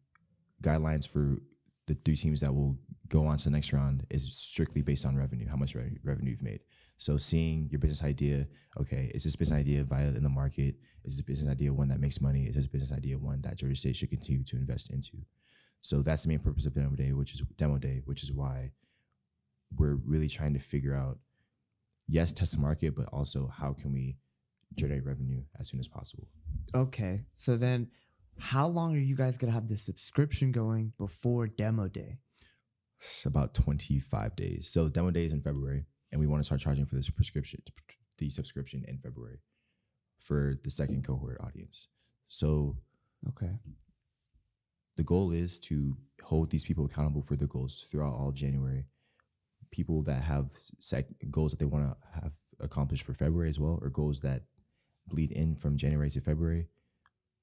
guidelines for the 3 teams that will go on to the next round is strictly based on revenue, how much revenue you've made. So seeing your business idea, okay, is this business idea viable in the market? Is this business idea one that makes money? Is this business idea one that Georgia State should continue to invest into? So that's the main purpose of demo day, which is why we're really trying to figure out, yes, test the market, but also how can we generate revenue as soon as possible. Okay, so then how long are you guys gonna have the subscription going before demo day? It's about 25 days. So demo day is in February, and we want to start charging for the subscription in February for the second cohort audience. So Okay. the goal is to hold these people accountable for their goals throughout all of January. People that have goals that they want to have accomplished for February as well, or goals that bleed in from January to February.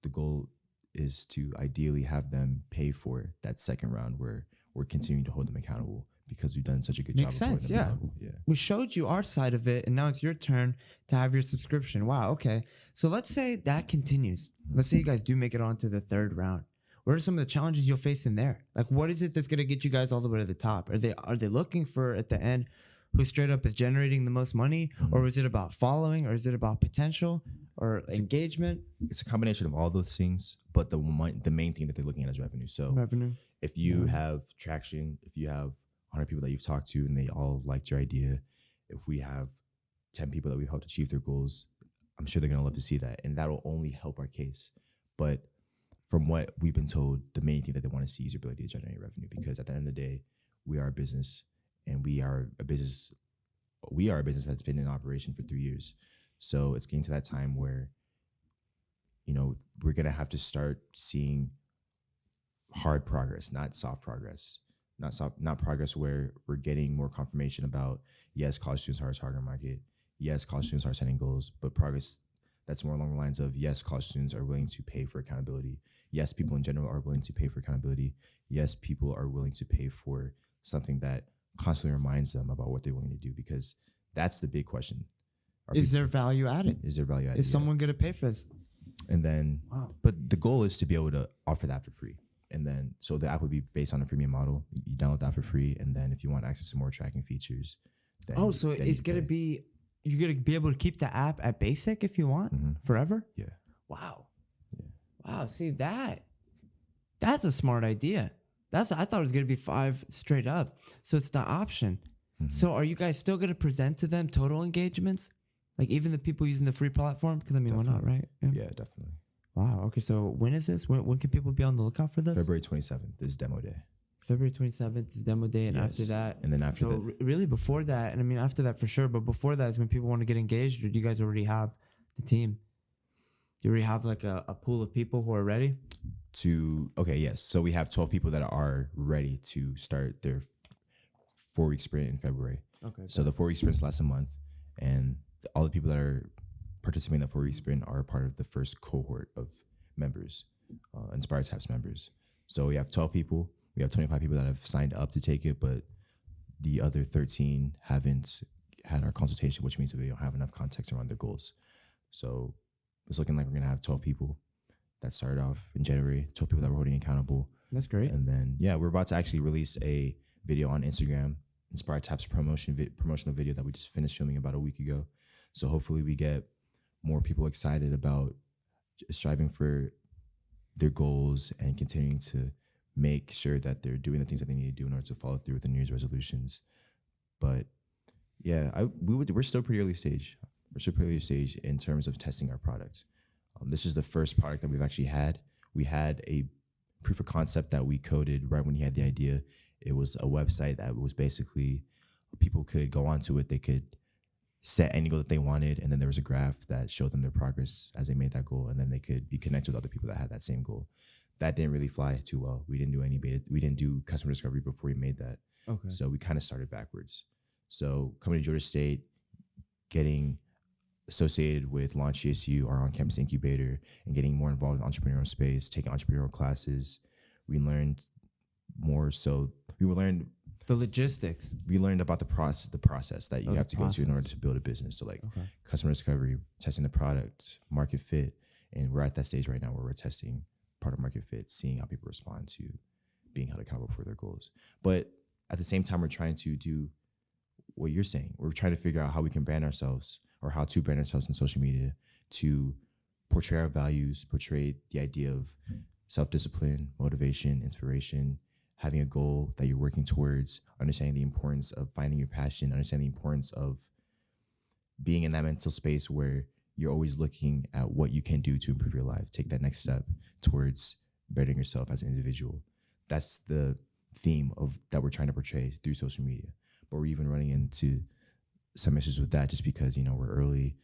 The goal is to ideally have them pay for that second round where we're continuing to hold them accountable because we've done such a good Makes job of holding sense, them yeah. accountable. Yeah. We showed you our side of it, and now it's your turn to have your subscription. Wow. Okay. So let's say that continues. Let's say you guys do make it on to the 3rd round. What are some of the challenges you'll face in there? Like, what is it that's gonna get you guys all the way to the top? Are they looking for at the end who straight up is generating the most money, or is it about following, or is it about potential or engagement? It's a combination of all those things, but the main thing that they're looking at is revenue. So Revenue. if you have traction, if you have 100 people that you've talked to and they all liked your idea, if we have 10 people that we've helped achieve their goals, I'm sure they're going to love to see that. And that will only help our case. But from what we've been told, the main thing that they want to see is your ability to generate revenue, because at the end of the day, we are a business, and we are a business that's been in operation for 3 years. So it's getting to that time where, we're going to have to start seeing hard progress, not soft progress, not progress where we're getting more confirmation about, yes, college students are a target market. Yes, college students are setting goals, but progress that's more along the lines of, yes, college students are willing to pay for accountability. Yes, people in general are willing to pay for accountability. Yes, people are willing to pay for something that constantly reminds them about what they're willing to do, because that's the big question. Is there value added? Is there value added? Is someone going to pay for this? And then, Wow. but the goal is to be able to offer that for free. And then, so the app would be based on a freemium model. You download that for free. And then if you want access to more tracking features, then So then it's you going to pay. be, you're going to be able to keep the app at basic if you want forever? Yeah. Wow. Yeah. Wow. See that's a smart idea. I thought it was going to be 5 straight up. So it's the option. So are you guys still going to present to them total engagements? Like even the people using the free platform? Because why not, right? Yeah, definitely. Wow. Okay. So when is this? When can people be on the lookout for this? February 27th is demo day. February 27th is demo day. And after Yes. that. And then after that, Really before that, and I mean after that for sure, but before that is when people want to get engaged, or do you guys already have the team? Do you already have like a pool of people who are ready? yes. So we have 12 people that are ready to start their 4-week sprint in February. Okay. So the 4-week sprint lasts a month, and all the people that are participating in that 4-week sprint are part of the first cohort of members, NspireMe members. So we have 12 people. We have 25 people that have signed up to take it, but the other 13 haven't had our consultation, which means that they don't have enough context around their goals. So it's looking like we're going to have 12 people that started off in January, 12 people that we're holding accountable. That's great. And then, we're about to actually release a video on Instagram, InspireTap's promotional video that we just finished filming about a week ago. So hopefully we get more people excited about striving for their goals and continuing to make sure that they're doing the things that they need to do in order to follow through with the New Year's resolutions. But Yeah, we're still pretty early stage. We're still pretty early stage in terms of testing our product. This is the first product that we've actually had. We had a proof of concept that we coded right when he had the idea. It was a website that was basically people could go onto it. They could set any goal that they wanted, and then there was a graph that showed them their progress as they made that goal, and then they could be connected with other people that had that same goal. That didn't really fly too well. We didn't do any beta. We didn't do customer discovery before we made that. Okay. So we kind of started backwards. So coming to Georgia State, getting associated with Launch GSU, our on-campus incubator, and getting more involved in entrepreneurial space, taking entrepreneurial classes, we learned more. So we learned the logistics. We learned about the process that you have to go to in order to build a business. So like customer discovery, testing the product, market fit, and we're at that stage right now where we're testing product market fit, seeing how people respond to being held accountable for their goals. But at the same time, we're trying to do what you're saying. We're trying to figure out how we can brand ourselves, or how to brand ourselves in social media to portray our values, portray the idea of self-discipline, motivation, inspiration, having a goal that you're working towards, understanding the importance of finding your passion, understanding the importance of being in that mental space where you're always looking at what you can do to improve your life, take that next step towards bettering yourself as an individual. That's the theme of that we're trying to portray through social media. But we're even running into some issues with that just because, we're early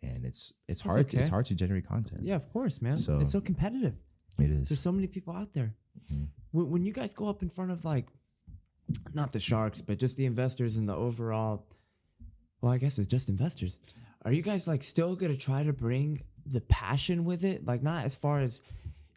and it's hard. Okay. It's hard to generate content. Yeah, of course, man. So it's so competitive. It is. There's so many people out there. Mm-hmm. When you guys go up in front of not the sharks, but just the investors and the overall, well, I guess it's just investors. Are you guys still gonna try to bring the passion with it? Not as far as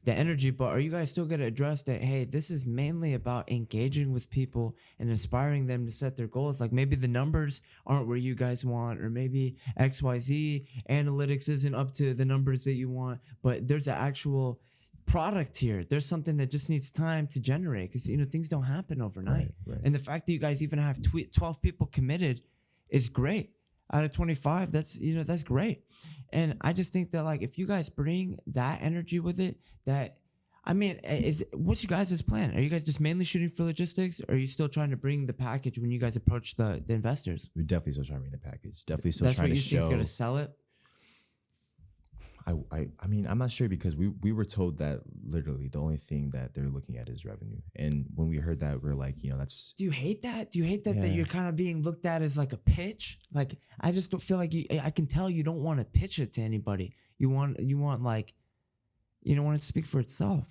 the energy, but are you guys still gonna address that, hey, this is mainly about engaging with people and inspiring them to set their goals? Maybe the numbers aren't where you guys want, or maybe XYZ analytics isn't up to the numbers that you want, but there's an actual product here. There's something that just needs time to generate, because things don't happen overnight. Right. And the fact that you guys even have 12 people committed is great. Out of 25, that's great. And I just think that if you guys bring that energy with it, what's you guys' plan? Are you guys just mainly shooting for logistics, or are you still trying to bring the package when you guys approach the investors? We're definitely still trying to bring the package. Definitely still that's trying to show. That's what you think is going to sell it? I mean, I'm not sure, because we were told that literally the only thing that they're looking at is revenue. And when we heard that, we're like, that's. Do you hate that? Do you hate that you're kind of being looked at as a pitch? I just don't feel I can tell you don't want to pitch it to anybody. You want you don't want it to speak for itself.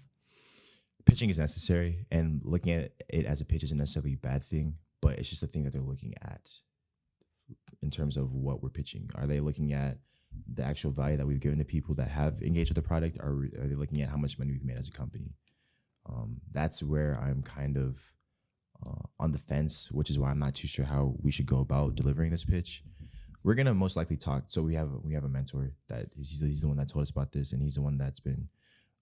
Pitching is necessary, and looking at it as a pitch isn't necessarily a bad thing, but it's just a thing that they're looking at in terms of what we're pitching. Are they looking at the actual value that we've given to people that have engaged with the product, or are they looking at how much money we've made as a company? That's where I'm kind of on the fence, which is why I'm not too sure how we should go about delivering this pitch. We're gonna most likely talk. So we have a mentor that he's the one that told us about this, and he's the one that's been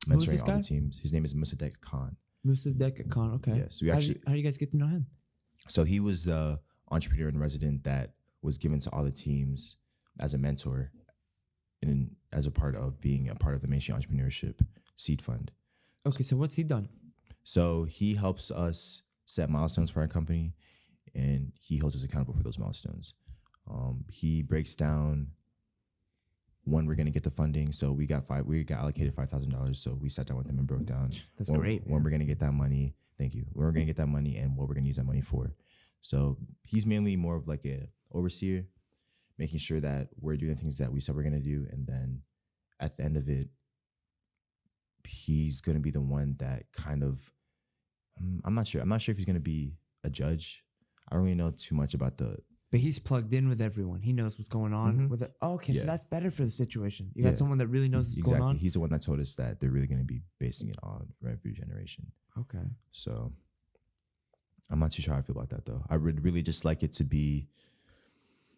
mentoring all the teams. His name is Musadek Khan. Musadek Khan, okay. Yeah. So how do you guys get to know him? So he was the entrepreneur in resident that was given to all the teams as a mentor, and as a part of being a part of the Mainstream Entrepreneurship Seed Fund. Okay, so what's he done? So he helps us set milestones for our company, and he holds us accountable for those milestones. He breaks down when we're going to get the funding. So we got allocated $5,000. So we sat down with him and broke down great. When we're going to get that money. Thank you. When we're going to get that money and what we're going to use that money for. So he's mainly more of a overseer, making sure that we're doing the things that we said we're going to do. And then at the end of it, he's going to be the one that kind of, I'm not sure if he's going to be a judge. I don't really know too much about but he's plugged in with everyone. He knows what's going on with it. Oh, okay, so that's better for the situation. You got someone that really knows what's going on. He's the one that told us that they're really going to be basing it on revenue generation. Okay. So I'm not too sure how I feel about that, though. I would really just like it to be,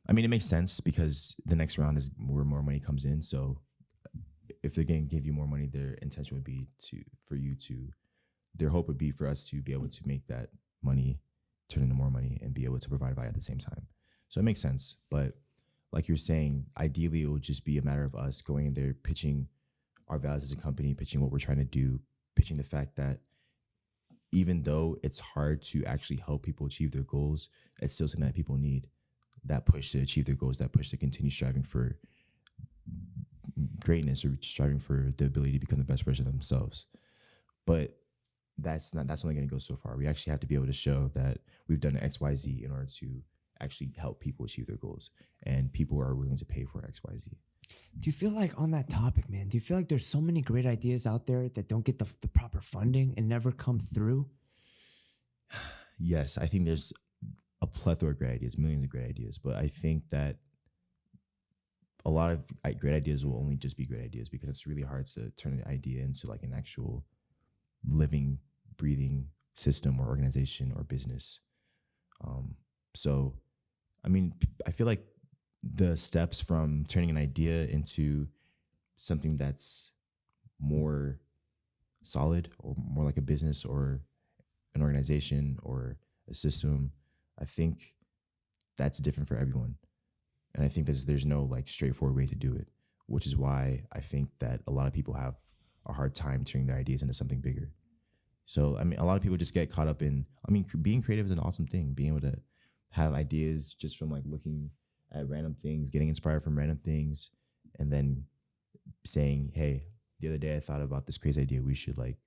I mean, it makes sense because the next round is where more money comes in. So if they're going to give you more money, their intention would be their hope would be for us to be able to make that money turn into more money and be able to provide value at the same time. So it makes sense. But like you're saying, ideally, it would just be a matter of us going in there, pitching our values as a company, pitching what we're trying to do, pitching the fact that even though it's hard to actually help people achieve their goals, it's still something that people need. that push to achieve their goals, that push to continue striving for greatness or striving for the ability to become the best version of themselves. But that's only going to go so far. We actually have to be able to show that we've done XYZ in order to actually help people achieve their goals, and people are willing to pay for XYZ. Do you feel like, on that topic, man, do you feel like there's so many great ideas out there that don't get the proper funding and never come through? Yes, I think there's a plethora of great ideas, millions of great ideas, but I think that a lot of great ideas will only just be great ideas because it's really hard to turn an idea into like an actual living, breathing system or organization or business. So, I mean, I feel like the steps from turning an idea into something that's more solid or more like a business or an organization or a system, I think that's different for everyone. And I think there's no like straightforward way to do it, which is why I think that a lot of people have a hard time turning their ideas into something bigger. So, I mean, a lot of people just get caught up in, I mean, being creative is an awesome thing. Being able to have ideas just from like looking at random things, getting inspired from random things, and then saying, hey, the other day I thought about this crazy idea. We should like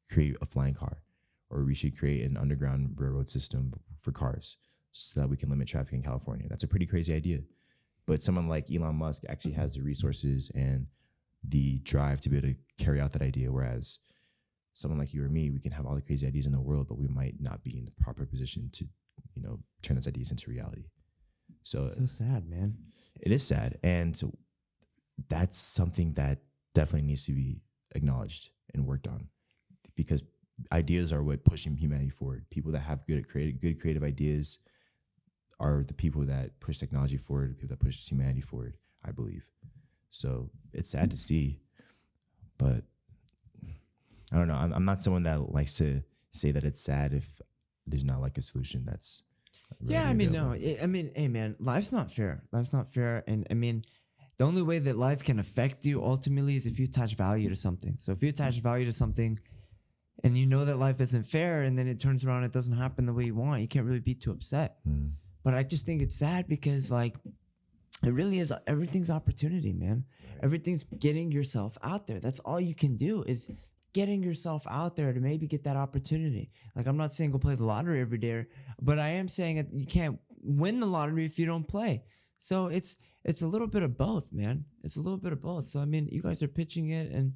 create a flying car, or we should create an underground railroad system for cars so that we can limit traffic in California. That's a pretty crazy idea. But someone like Elon Musk actually has the resources and the drive to be able to carry out that idea. Whereas someone like you or me, we can have all the crazy ideas in the world, but we might not be in the proper position to, turn those ideas into reality. So sad, man. It is sad. And so that's something that definitely needs to be acknowledged and worked on, because ideas are what pushing humanity forward. People that have good creative ideas are the people that push technology forward, the people that push humanity forward, I believe. So it's sad to see, but I don't know. I'm not someone that likes to say that it's sad if there's not like a solution that's Yeah, I mean, no. I mean, hey, man, life's not fair. Life's not fair. And I mean, the only way that life can affect you ultimately is if you attach value to something. So if you attach value to something and you know that life isn't fair and then it turns around, it doesn't happen the way you want, you can't really be too upset. But I just think it's sad because, like, it really is, everything's opportunity, man. Right. Everything's getting yourself out there. That's all you can do is getting yourself out there to maybe get that opportunity. Like, I'm not saying go play the lottery every day, but I am saying that you can't win the lottery if you don't play. So it's a little bit of both, man. It's a little bit of both. So, I mean, you guys are pitching it and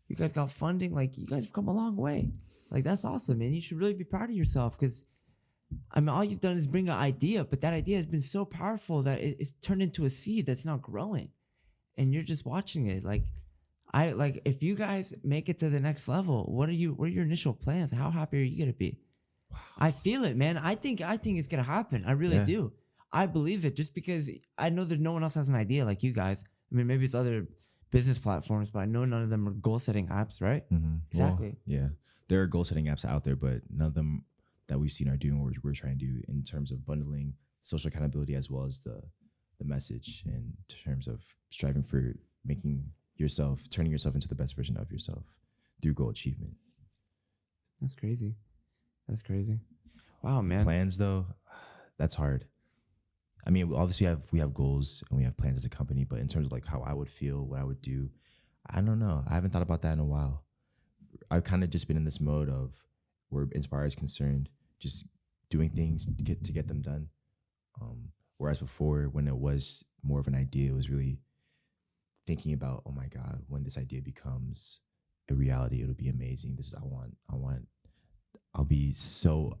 you guys got funding. Like, you guys have come a long way. Like, that's awesome, man. You should really be proud of yourself because, I mean, all you've done is bring an idea, but that idea has been so powerful that it's turned into a seed that's now growing. And you're just watching it. Like, if you guys make it to the next level, what are your initial plans? How happy are you gonna be? Wow. I feel it, man. I think it's gonna happen. I really do. I believe it just because I know that no one else has an idea like you guys. I mean, maybe it's other business platforms, but I know none of them are goal setting apps, right? Mm-hmm. Exactly. Well, yeah, there are goal setting apps out there, but none of them that we've seen are doing what we're trying to do in terms of bundling social accountability as well as the message, in terms of striving for turning yourself into the best version of yourself through goal achievement. That's crazy. Wow, man. Plans though, that's hard. I mean, obviously we have goals and we have plans as a company, but in terms of like how I would feel, what I would do, I don't know. I haven't thought about that in a while. I've kind of just been in this mode of where Inspire is concerned, just doing things to get them done. Whereas before, when it was more of an idea, it was really thinking about, oh my God, when this idea becomes a reality, it'll be amazing. I'll be so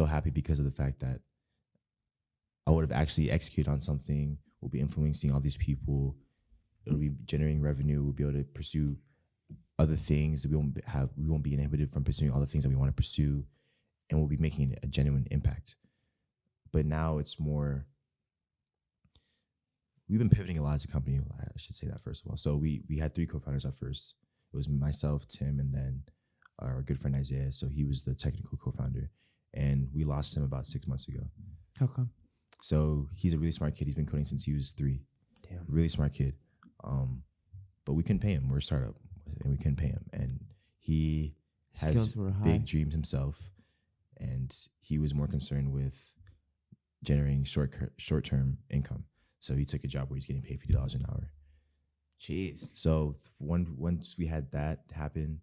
happy because of the fact that I would have actually executed on something. We'll be influencing all these people. It'll be generating revenue. We'll be able to pursue other things that we won't be inhibited from pursuing all the things that we want to pursue, and we'll be making a genuine impact. But now it's more, we've been pivoting a lot as a company. I should say that first of all. So we had 3 co-founders at first. It was myself, Tim, and then our good friend Isaiah. So he was the technical co-founder, and we lost him about 6 months ago. How come? So he's a really smart kid. He's been coding since he was 3. Damn. Really smart kid. But we couldn't pay him. We're a startup, and we couldn't pay him. And he has big dreams himself, and he was more concerned with generating short-term income. So he took a job where he's getting paid $50 an hour. Jeez. So once we had that happen,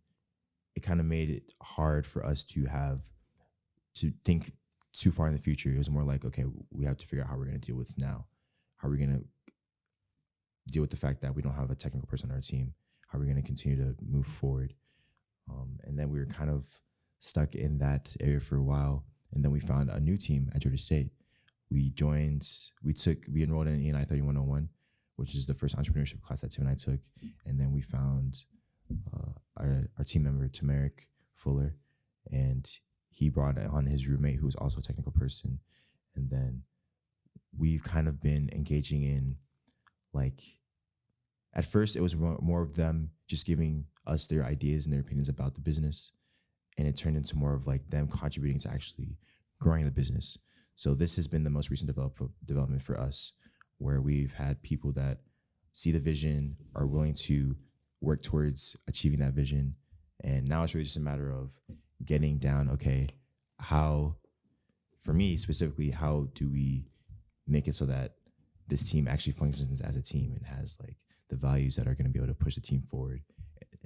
it kind of made it hard for us to think too far in the future. It was more like, okay, we have to figure out how we're going to deal with now. How are we going to deal with the fact that we don't have a technical person on our team? How are we going to continue to move forward? And then we were kind of stuck in that area for a while. And then we found a new team at Georgia State. We enrolled in E&I 3101, which is the first entrepreneurship class that Tim and I took. And then we found our team member, Tamarick Fuller, and he brought on his roommate, who was also a technical person. And then we've kind of been engaging in, like, at first it was more of them just giving us their ideas and their opinions about the business. And it turned into more of like them contributing to actually growing the business. So this has been the most recent development for us, where we've had people that see the vision, are willing to work towards achieving that vision. And now it's really just a matter of getting down, okay, for me specifically, how do we make it so that this team actually functions as a team and has like the values that are going to be able to push the team forward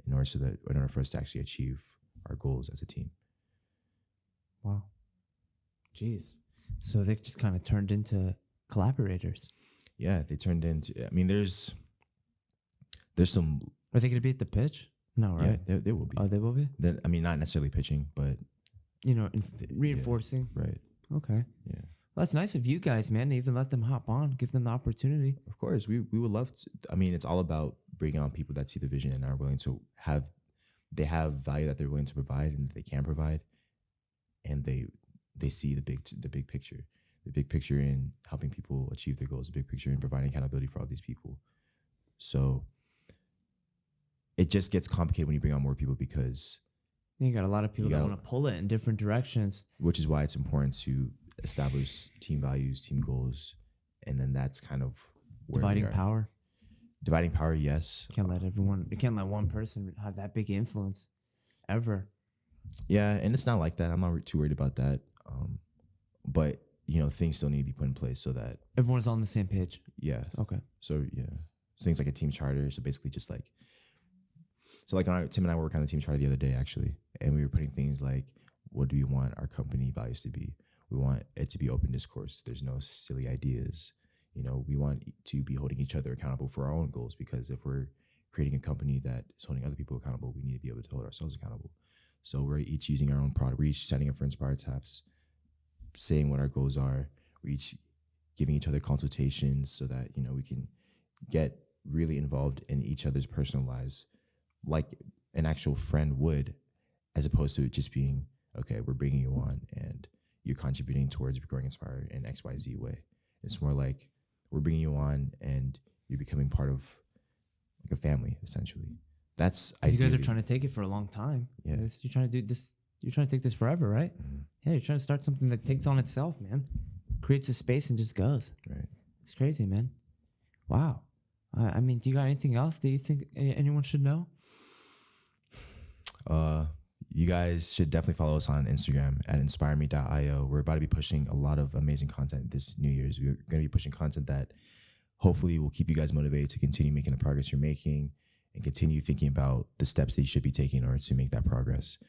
in order for us to actually achieve our goals as a team. Wow. Jeez. So they just kind of turned into collaborators. Yeah, they turned into, I mean, there's some. Are they going to be at the pitch? No, right? Yeah, they will be. Oh, they will be? I mean, not necessarily pitching, but. Reinforcing. Yeah, right. Okay. Yeah. Well, that's nice of you guys, man, to even let them hop on, give them the opportunity. Of course, we would love to. I mean, it's all about bringing on people that see the vision and are willing to have value that they're willing to provide and that they can provide, and they see the big picture in helping people achieve their goals, the big picture in providing accountability for all these people. So it just gets complicated when you bring on more people, because you got a lot of people that want to pull it in different directions, which is why it's important to establish team values, team goals, and then that's kind of where dividing power. Dividing power, yes. You can't let one person have that big influence ever. Yeah, and it's not like that. I'm not too worried about that. But things still need to be put in place so that everyone's on the same page. Yeah. Okay. So yeah, things like a team charter. So basically, just like, Tim and I were working on the team charter the other day, actually, and we were putting things like, what do we want our company values to be? We want it to be open discourse. There's no silly ideas. We want to be holding each other accountable for our own goals, because if we're creating a company that is holding other people accountable, we need to be able to hold ourselves accountable. So we're each using our own product. We're each signing up for Inspire Taps, saying what our goals are. We're each giving each other consultations so that, we can get really involved in each other's personal lives like an actual friend would, as opposed to it just being, okay, we're bringing you on and you're contributing towards growing Inspire in XYZ way. It's more like we're bringing you on and you're becoming part of like a family, essentially. That's you guys are trying to take it for a long time. Yeah. You're trying to do this. You're trying to take this forever, right? Mm-hmm. Yeah, you're trying to start something that takes on itself, man. Creates a space and just goes. Right. It's crazy, man. Wow. I mean, do you got anything else that you think anyone should know? You guys should definitely follow us on Instagram at InspireMe.io. We're about to be pushing a lot of amazing content this New Year's. We're going to be pushing content that hopefully will keep you guys motivated to continue making the progress you're making and continue thinking about the steps that you should be taking in order to make that progress.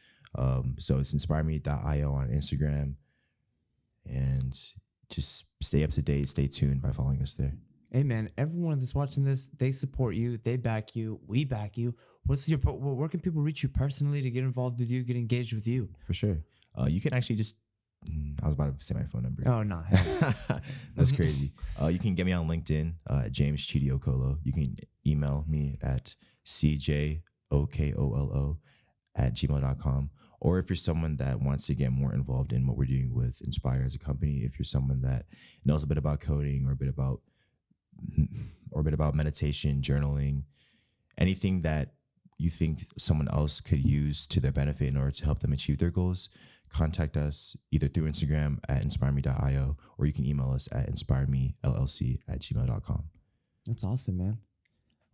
So it's InspireMe.io on Instagram. And just stay up to date, stay tuned by following us there. Hey, man, everyone that's watching this, they support you. They back you. We back you. Where can people reach you personally to get involved with you, get engaged with you? For sure. You can actually just, I was about to say my phone number. Oh, no. That's crazy. You can get me on LinkedIn, James Chidi Okolo. You can email me at cjokolo@gmail.com. Or if you're someone that wants to get more involved in what we're doing with Inspire as a company, if you're someone that knows a bit about coding or a bit about meditation, journaling, anything that you think someone else could use to their benefit in order to help them achieve their goals, contact us either through Instagram at inspireme.io, or you can email us at inspiremellc@gmail.com. That's awesome, man.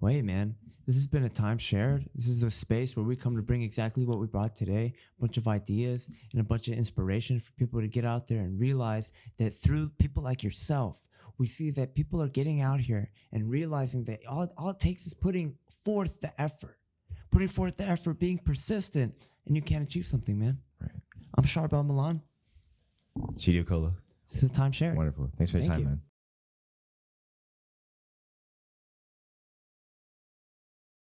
Well, hey, man, this has been a time shared. This is a space where we come to bring exactly what we brought today, a bunch of ideas and a bunch of inspiration for people to get out there and realize that through people like yourself, we see that people are getting out here and realizing that all it takes is putting forth the effort, being persistent, and you can achieve something, man. Right. I'm Charbel Milan. Chidi Okolo. This is a time shared. Wonderful. Thanks for your Thank time, you. man.